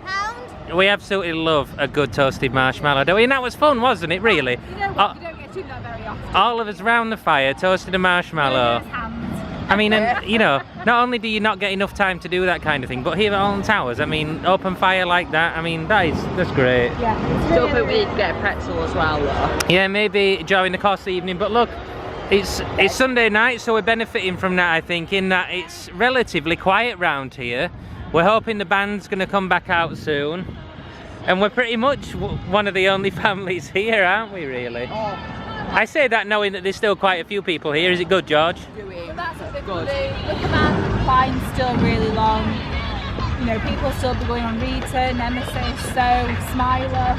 [SPEAKER 3] £8.
[SPEAKER 1] we absolutely love a good toasted marshmallow, don't we? And that was fun, wasn't it, really?
[SPEAKER 2] You know what? You don't get to do that very often.
[SPEAKER 1] All of us round the fire toasted a marshmallow.
[SPEAKER 2] Hands.
[SPEAKER 1] I mean, and, you know, not only do you not get enough time to do that kind of thing, but here at ALTON Towers, I mean, open fire like that, I mean, that's great.
[SPEAKER 2] Yeah.
[SPEAKER 4] Still think we need to get a pretzel as well though.
[SPEAKER 1] Yeah, maybe during the course of the evening, but look, it's Sunday night, so we're benefiting from that, I think, in that it's relatively quiet round here. We're hoping the band's going to come back out soon, and we're pretty much one of the only families here, aren't we, really?
[SPEAKER 4] Oh,
[SPEAKER 1] I say that knowing that there's still quite a few people here. Is it good, George?
[SPEAKER 2] But that's a bit
[SPEAKER 4] Good.
[SPEAKER 2] The Wicker Man line's still really long. You know, people still be going on Rita, Nemesis, Smiler.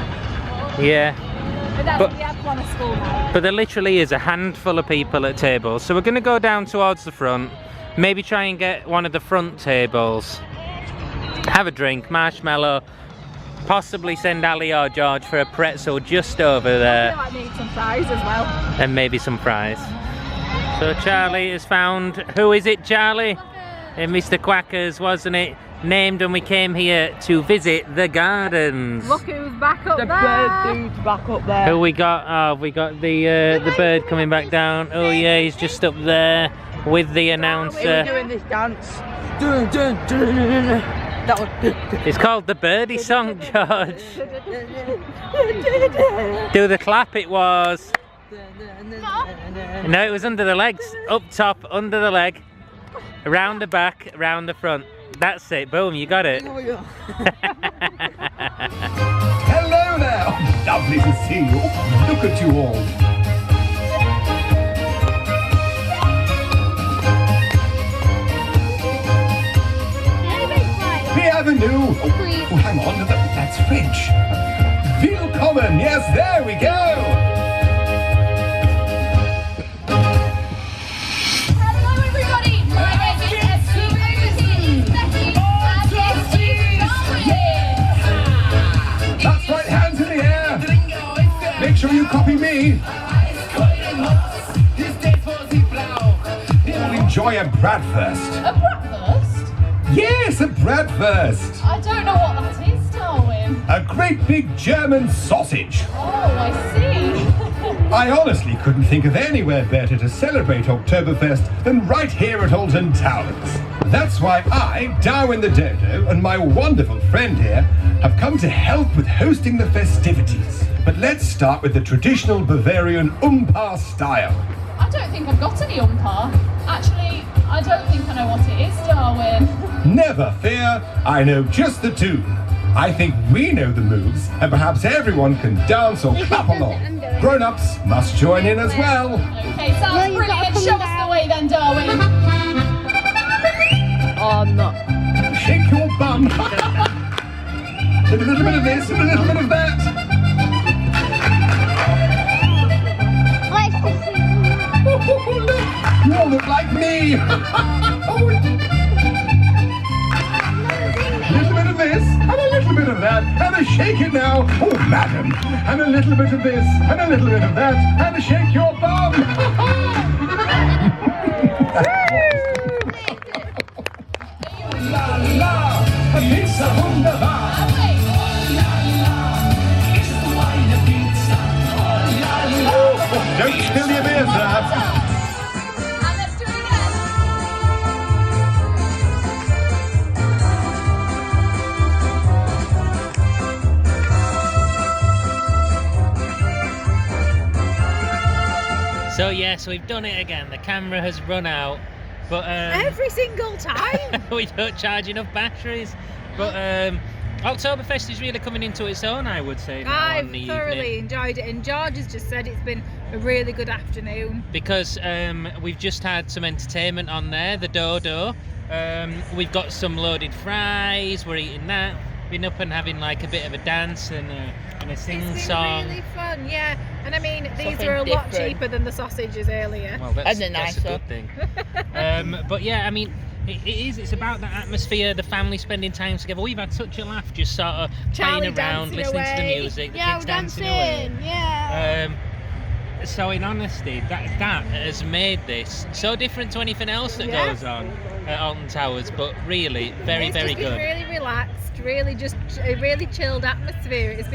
[SPEAKER 1] Yeah.
[SPEAKER 2] But that's
[SPEAKER 1] But-
[SPEAKER 2] we have one at school now.
[SPEAKER 1] But there literally is a handful of people at tables. So we're going to go down towards the front, maybe try and get one of the front tables. Have a drink, marshmallow, possibly send Ali or George for a pretzel just over
[SPEAKER 2] I
[SPEAKER 1] there,
[SPEAKER 2] feel like I need some fries as well.
[SPEAKER 1] and maybe some fries. So Charlie has found, who is it, Charlie? Mr. Quackers, wasn't it? named when we came here to visit the gardens.
[SPEAKER 2] Look who's back up
[SPEAKER 4] The
[SPEAKER 2] there.
[SPEAKER 4] bird dude's back up there.
[SPEAKER 1] Who we got? Oh, we got the bird coming back down. Oh yeah, he's just up there with the
[SPEAKER 4] We were
[SPEAKER 1] announcer.
[SPEAKER 4] doing this dance. Dun, dun, dun, dun, dun, dun. That was.
[SPEAKER 1] It's called the birdie song, George. Do the clap, it was. No, it was under the legs. Up top, under the leg. Around the back, around the front. That's it, boom, you got it.
[SPEAKER 5] Hello there. Oh, lovely to see you. Look at you all. Bienvenue. Oh, hang on, that's French. Willkommen. Yes, there we go.
[SPEAKER 2] Hello everybody. My name is
[SPEAKER 5] That's right, hands in the air. Make sure you copy me. We'll enjoy a bratwurst.
[SPEAKER 2] A breakfast?
[SPEAKER 5] Yes, a bratwurst.
[SPEAKER 2] I don't know what that is, Darwin.
[SPEAKER 5] A great big German sausage.
[SPEAKER 2] Oh, I see.
[SPEAKER 5] I honestly couldn't think of anywhere better to celebrate Oktoberfest than right here at ALTON Towers. That's why I, Darwin the Dodo, and my wonderful friend here have come to help with hosting the festivities. But let's start with the traditional Bavarian Umpa style.
[SPEAKER 2] I don't think I've got any umpire. Actually, I don't think I know what it is, Darwin.
[SPEAKER 5] Never fear, I know just the tune. I think we know the moves, and perhaps everyone can dance or clap along. Grown-ups must join in as well.
[SPEAKER 2] Okay, sounds brilliant. Show us the way then, Darwin.
[SPEAKER 4] Oh, no.
[SPEAKER 5] Shake your bum. A little bit of this, and a little bit of that. Oh, look, you all look like me. A little bit of this, and a little bit of that, and a shake it now. Oh, madam. And a little bit of this, and a little bit of that, and a shake your bum. La la, Pizza wunderbar. Don't spill your beer, sir.
[SPEAKER 2] And let's do it again.
[SPEAKER 1] So yes, we've done it again. The camera has run out, but
[SPEAKER 2] Every single time.
[SPEAKER 1] we don't charge enough batteries. But Oktoberfest is really coming into its own, I would say, now
[SPEAKER 2] I've
[SPEAKER 1] on the
[SPEAKER 2] thoroughly
[SPEAKER 1] evening.
[SPEAKER 2] enjoyed it, and George has just said it's been a really good afternoon.
[SPEAKER 1] Because we've just had some entertainment on there, the dodo. We've got some loaded fries, we're eating that. Been up and having like a bit of a dance and a sing
[SPEAKER 2] It's been
[SPEAKER 1] song.
[SPEAKER 2] really fun, yeah. And I mean, these
[SPEAKER 4] Something
[SPEAKER 2] are a lot
[SPEAKER 4] different.
[SPEAKER 2] cheaper than the sausages earlier.
[SPEAKER 1] Well, that's
[SPEAKER 4] And a
[SPEAKER 1] a
[SPEAKER 4] nicer.
[SPEAKER 1] good thing. But yeah, I mean, it's about that atmosphere, the family spending time together. We've had such a laugh just sort of
[SPEAKER 2] Charlie
[SPEAKER 1] playing around,
[SPEAKER 2] dancing
[SPEAKER 1] listening to the
[SPEAKER 2] away.
[SPEAKER 1] music, the
[SPEAKER 3] Yeah,
[SPEAKER 1] kids
[SPEAKER 3] we're
[SPEAKER 1] dancing away.
[SPEAKER 3] yeah.
[SPEAKER 1] So in honesty, that has made this so different to anything else that
[SPEAKER 2] Yeah.
[SPEAKER 1] goes on at ALTON Towers, but really very,
[SPEAKER 2] It's
[SPEAKER 1] very
[SPEAKER 2] just been
[SPEAKER 1] good.
[SPEAKER 2] really relaxed, really just a really chilled atmosphere. It's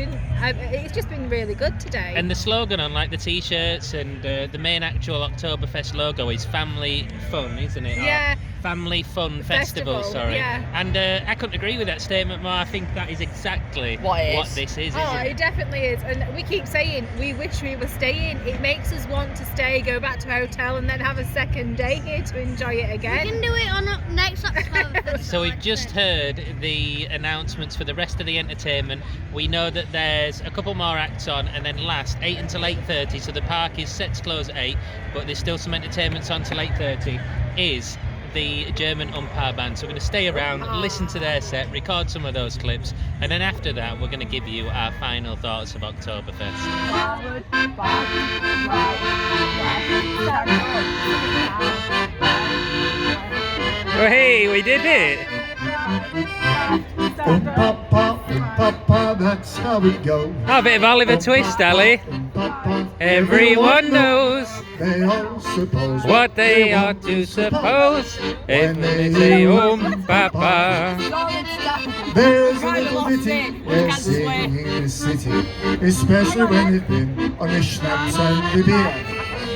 [SPEAKER 2] just been really good today.
[SPEAKER 1] And the slogan on like the t-shirts and the main actual Oktoberfest logo is family fun, isn't it? Or
[SPEAKER 2] Yeah.
[SPEAKER 1] family fun festival,
[SPEAKER 2] Festival,
[SPEAKER 1] sorry.
[SPEAKER 2] yeah.
[SPEAKER 1] And I couldn't agree with that statement more. I think that is exactly
[SPEAKER 4] What it is.
[SPEAKER 1] this is,
[SPEAKER 2] Oh,
[SPEAKER 1] isn't
[SPEAKER 2] it
[SPEAKER 1] it?
[SPEAKER 2] definitely is. And we keep saying we wish we were staying. It makes us want to stay, go back to a hotel, and then have a second day here to enjoy it
[SPEAKER 3] We
[SPEAKER 2] again.
[SPEAKER 3] can do it on next October.
[SPEAKER 1] So we've just heard the announcements for the rest of the entertainment. We know that there's a couple more acts on, and then last 8 until 8:30. So the park is set to close at 8, but there's still some entertainments on till 8:30. Is the German umpire band. So we're going to stay around, listen to their set, record some of those clips, and then after that we're going to give you our final thoughts of Oktoberfest. Oh hey, we did it!
[SPEAKER 6] Papa, that's how we go.
[SPEAKER 1] Oh, a bit of Oliver Twist, Ali.
[SPEAKER 6] Papa.
[SPEAKER 1] Everyone knows
[SPEAKER 6] They all suppose
[SPEAKER 1] what they ought to suppose if they say, Papa.
[SPEAKER 6] There's a little bitty they're singing in the city, especially when they've been on the schnapps and the beer.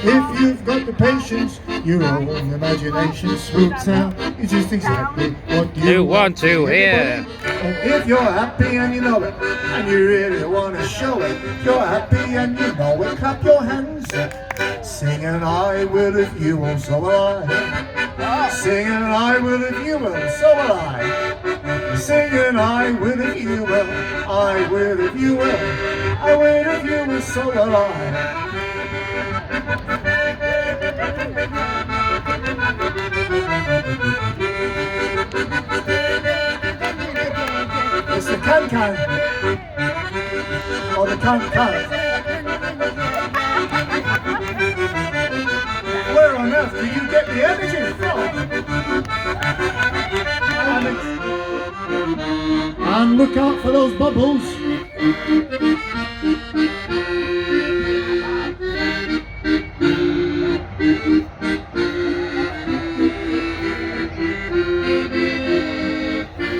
[SPEAKER 6] If you've got the patience, your own imagination spooks out. It's just exactly what you
[SPEAKER 1] want to hear.
[SPEAKER 6] And if you're happy and you know it, and you really want to show it, if you're happy and you know it, clap your hands. Singing I will if you will, so will I. Singing I will if you will, so will I. Singing I will if you will, I will if you will, I will if you will, so will I. It's the can-can, or the can-can. Where on earth do you get the energy from? And look out for those bubbles.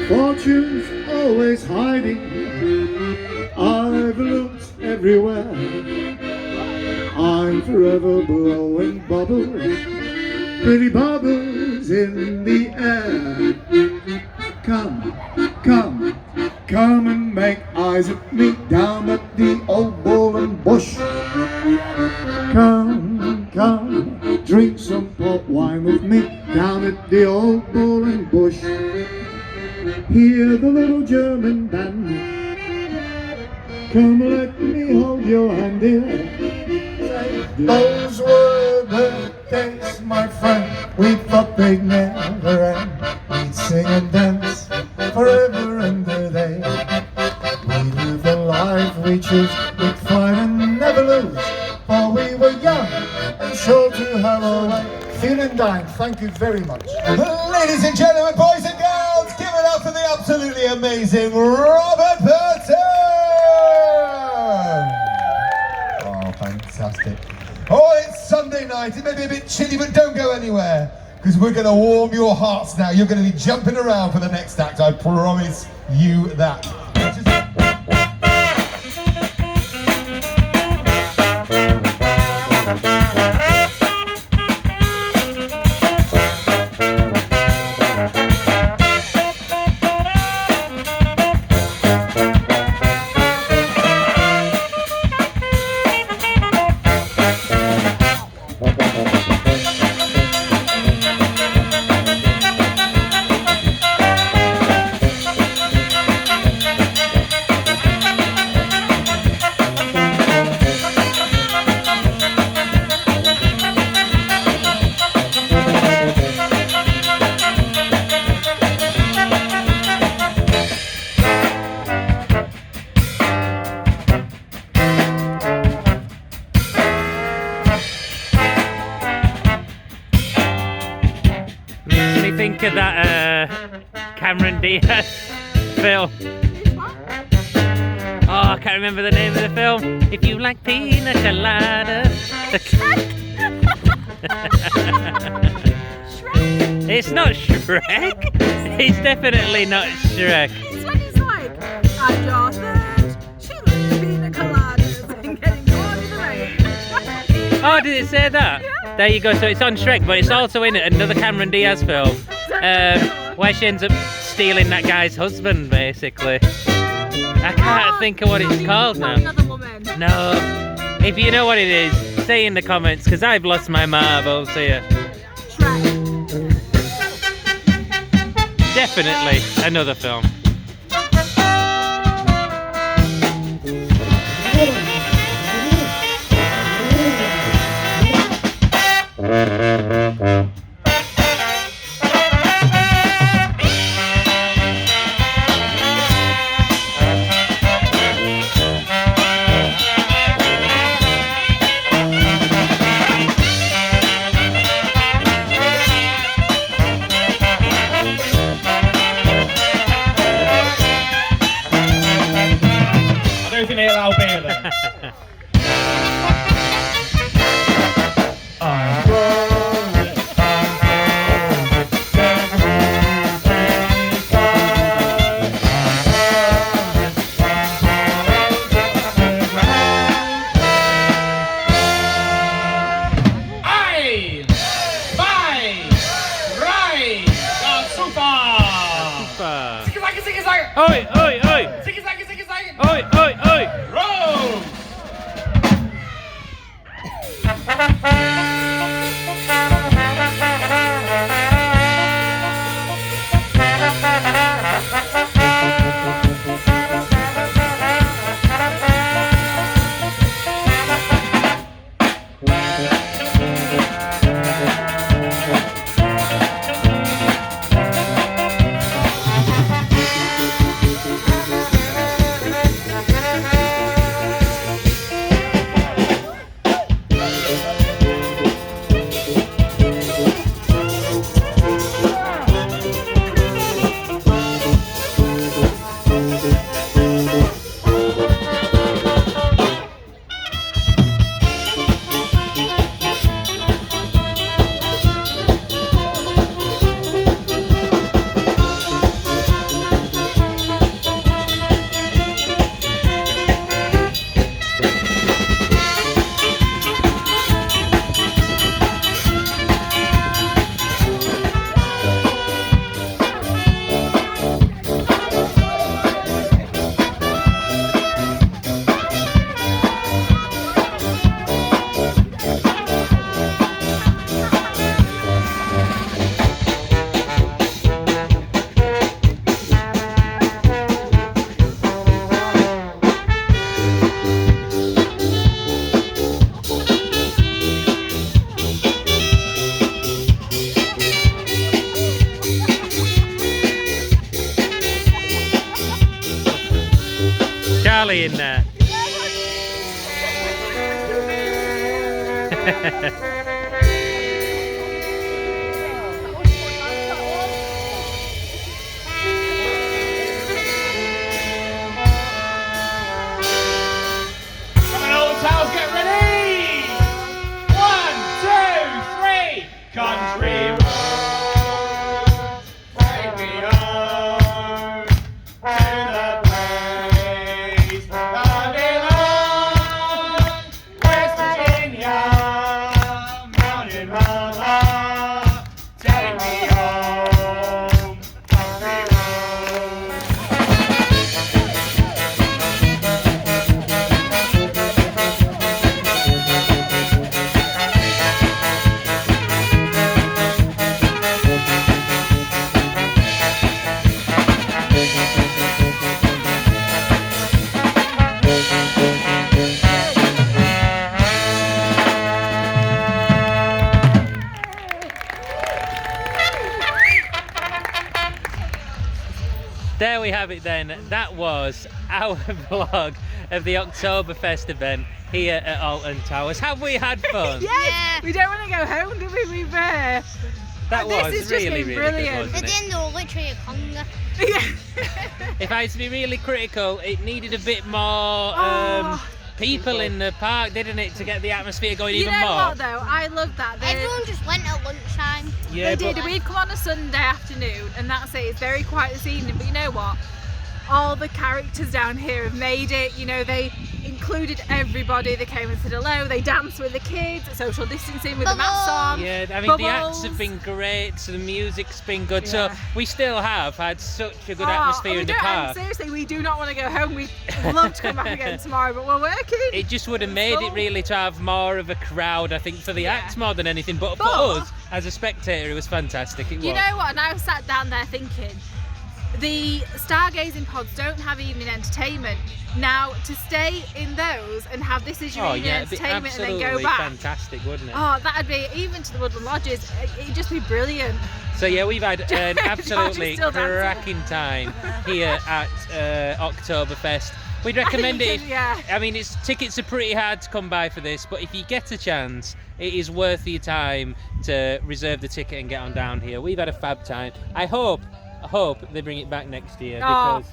[SPEAKER 6] Fortune's always hiding. I've looked everywhere. I'm forever blowing bubbles, pretty bubbles in the air. Come, come, come and make eyes at me down at the old bull and bush. Come, come, drink some port wine with me down at the old bull and bush. Hear the little German band. Come let me hold your hand, dear. Those were the days, my friend. We thought they'd never end. We'd sing and dance forever and a day. We live the life we choose. We'd fight and never lose. For we were young and sure to have our way. Vielen Dank. Thank you very much.
[SPEAKER 7] Ladies and gentlemen, boys and girls, give it up for the absolutely amazing Robert Burton! Oh, fantastic. Oh, it's Sunday night. It may be a bit chilly, but don't go anywhere, because we're going to warm your hearts now. You're going to be jumping around for the next act. I promise you that.
[SPEAKER 1] Think of that Cameron Diaz film. Oh, I can't remember the name of the film. If you like pina colada. It's not Shrek. It's definitely not Shrek.
[SPEAKER 2] It's when he's like, I'm your third. She likes pina coladas and getting caught in the rain.
[SPEAKER 1] Oh, did it say that?
[SPEAKER 2] Yeah.
[SPEAKER 1] There you go. So it's on Shrek, but it's also in another Cameron Diaz film, where she ends up stealing that guy's husband, basically. I can't think of what it's called now. No. If you know what it is, say in the comments, because I've lost my marbles here. Definitely another film. Oi, oi, oi!
[SPEAKER 8] Ziggy zaggy, ziggy zaggy!
[SPEAKER 1] Oi, oi, oi!
[SPEAKER 8] Roll!
[SPEAKER 1] Charlie in there.
[SPEAKER 8] Come on, Alton Towers, get ready! 1, 2, 3! Country road, take me home to the place I belong. West Virginia, Mountain Mama, take me home, country road.
[SPEAKER 1] There we have it then. That was our vlog of the Oktoberfest event here at Alton Towers. Have we had fun?
[SPEAKER 2] Yes! We don't want to go home, do we? We've
[SPEAKER 1] That
[SPEAKER 2] this
[SPEAKER 1] was
[SPEAKER 2] has just
[SPEAKER 1] really,
[SPEAKER 2] been
[SPEAKER 1] really
[SPEAKER 2] brilliant.
[SPEAKER 1] good, wasn't
[SPEAKER 3] At the
[SPEAKER 1] it?
[SPEAKER 3] end, they were literally a conga.
[SPEAKER 1] If I had to be really critical, it needed a bit more people in the park, didn't it, to get the atmosphere going
[SPEAKER 2] You
[SPEAKER 1] even
[SPEAKER 2] know
[SPEAKER 1] more?
[SPEAKER 2] what though? I love that.
[SPEAKER 3] Everyone just went at lunchtime.
[SPEAKER 1] Yeah,
[SPEAKER 2] They did.
[SPEAKER 1] but
[SPEAKER 2] We'd come on a Sunday afternoon, and that's it. It's very quiet this evening. But you know what? All the characters down here have made it. You know, they included everybody. They came and said hello. They danced with the kids, social distancing with the masks on.
[SPEAKER 1] yeah, I mean the acts
[SPEAKER 2] Bubbles.
[SPEAKER 1] have been great, so the music's been good.
[SPEAKER 2] Yeah.
[SPEAKER 1] So we still have had such a good
[SPEAKER 2] Oh,
[SPEAKER 1] atmosphere
[SPEAKER 2] we
[SPEAKER 1] in the
[SPEAKER 2] don't- and
[SPEAKER 1] park.
[SPEAKER 2] seriously, we do not want to go home. We'd love to come back again tomorrow, but we're working.
[SPEAKER 1] It just would have made it really to have more of a crowd, I think, for the acts more than anything. But for
[SPEAKER 2] But-
[SPEAKER 1] us, as a spectator, it was fantastic. It
[SPEAKER 2] You
[SPEAKER 1] was.
[SPEAKER 2] know what? And I was sat down there thinking, the stargazing pods don't have evening entertainment. Now, to stay in those and have this as your
[SPEAKER 1] Oh
[SPEAKER 2] evening
[SPEAKER 1] yeah, it'd be
[SPEAKER 2] entertainment and then
[SPEAKER 1] absolutely
[SPEAKER 2] go back.
[SPEAKER 1] fantastic, wouldn't it?
[SPEAKER 2] Oh, that'd be, even to the Woodland Lodges, it'd just be brilliant.
[SPEAKER 1] So yeah, we've had an
[SPEAKER 2] George
[SPEAKER 1] absolutely
[SPEAKER 2] is still dancing.
[SPEAKER 1] cracking time here at Oktoberfest. We'd recommend it.
[SPEAKER 2] Yeah.
[SPEAKER 1] I mean, tickets are pretty hard to come by for this, but if you get a chance, it is worth your time to reserve the ticket and get on down here. We've had a fab time. I hope they bring it back next year
[SPEAKER 2] Oh,
[SPEAKER 1] because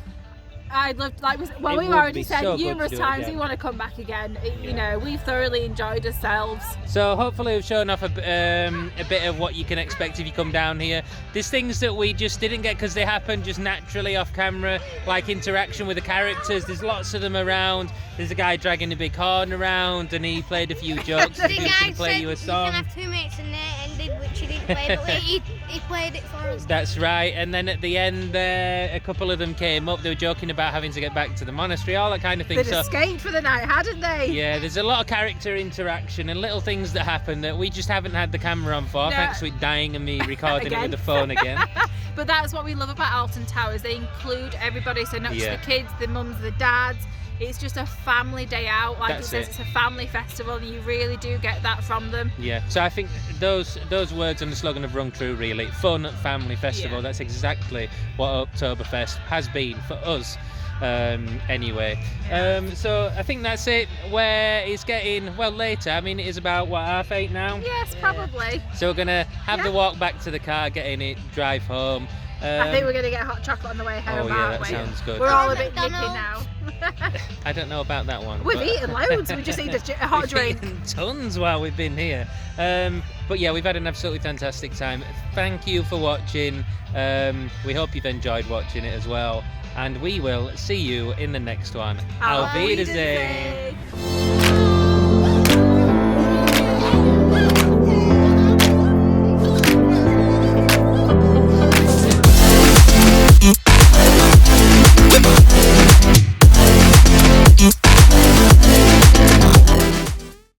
[SPEAKER 2] I'd love, like, well,
[SPEAKER 1] It
[SPEAKER 2] we've
[SPEAKER 1] would
[SPEAKER 2] already
[SPEAKER 1] be
[SPEAKER 2] said
[SPEAKER 1] so good to
[SPEAKER 2] numerous
[SPEAKER 1] do it
[SPEAKER 2] times
[SPEAKER 1] again.
[SPEAKER 2] we want to come back again. You know, we've thoroughly enjoyed ourselves.
[SPEAKER 1] So hopefully we've shown off a bit of what you can expect if you come down here. There's things that we just didn't get because they happen just naturally off camera, like interaction with the characters. There's lots of them around. There's a guy dragging a big horn around and he played a few jokes.
[SPEAKER 3] The
[SPEAKER 1] He was
[SPEAKER 3] guy
[SPEAKER 1] going to play
[SPEAKER 3] said
[SPEAKER 1] you a
[SPEAKER 3] you
[SPEAKER 1] song.
[SPEAKER 3] can have 2 mates in there and ended, which he didn't play, but he played it for us.
[SPEAKER 1] That's right. And then at the end, a couple of them came up. They were joking about having to get back to the monastery, all that kind of thing.
[SPEAKER 2] They'd escaped for the night, hadn't they?
[SPEAKER 1] Yeah, there's a lot of character interaction and little things that happen that we just haven't had the camera on for.
[SPEAKER 2] No.
[SPEAKER 1] Thanks to it dying and me recording it
[SPEAKER 2] Again.
[SPEAKER 1] with the phone again.
[SPEAKER 2] But that's what we love about Alton Towers. They include everybody, so not
[SPEAKER 1] Yeah.
[SPEAKER 2] just the kids, the mums, the dads. It's just a family day out. Like
[SPEAKER 1] That's
[SPEAKER 2] it says,
[SPEAKER 1] it.
[SPEAKER 2] it's a family festival, and you really do get that from them.
[SPEAKER 1] Yeah, so I think those words and the slogan have rung true, really. Fun family festival.
[SPEAKER 2] Yeah.
[SPEAKER 1] That's exactly what Oktoberfest has been for us. Anyway, so I think that's it. Where it's getting later. I mean, it is about 8:30 now.
[SPEAKER 2] Yes, probably.
[SPEAKER 1] So we're gonna have the
[SPEAKER 2] Yeah.
[SPEAKER 1] walk back to the car, get in it, drive home.
[SPEAKER 2] I think we're going to get hot chocolate on the way home,
[SPEAKER 1] Oh yeah,
[SPEAKER 2] aren't
[SPEAKER 1] that
[SPEAKER 2] we?
[SPEAKER 1] sounds good.
[SPEAKER 2] We're all a bit
[SPEAKER 3] McDonald's.
[SPEAKER 2] nippy now.
[SPEAKER 1] I don't know about that one.
[SPEAKER 2] We've
[SPEAKER 1] but-
[SPEAKER 2] eaten loads. We just need a hot
[SPEAKER 1] We've
[SPEAKER 2] drink.
[SPEAKER 1] eaten tons while we've been here. But yeah, we've had an absolutely fantastic time. Thank you for watching. We hope you've enjoyed watching it as well. And we will see you in the next one.
[SPEAKER 2] Auf
[SPEAKER 1] Auf Wiedersehen.
[SPEAKER 2] Wiedersehen.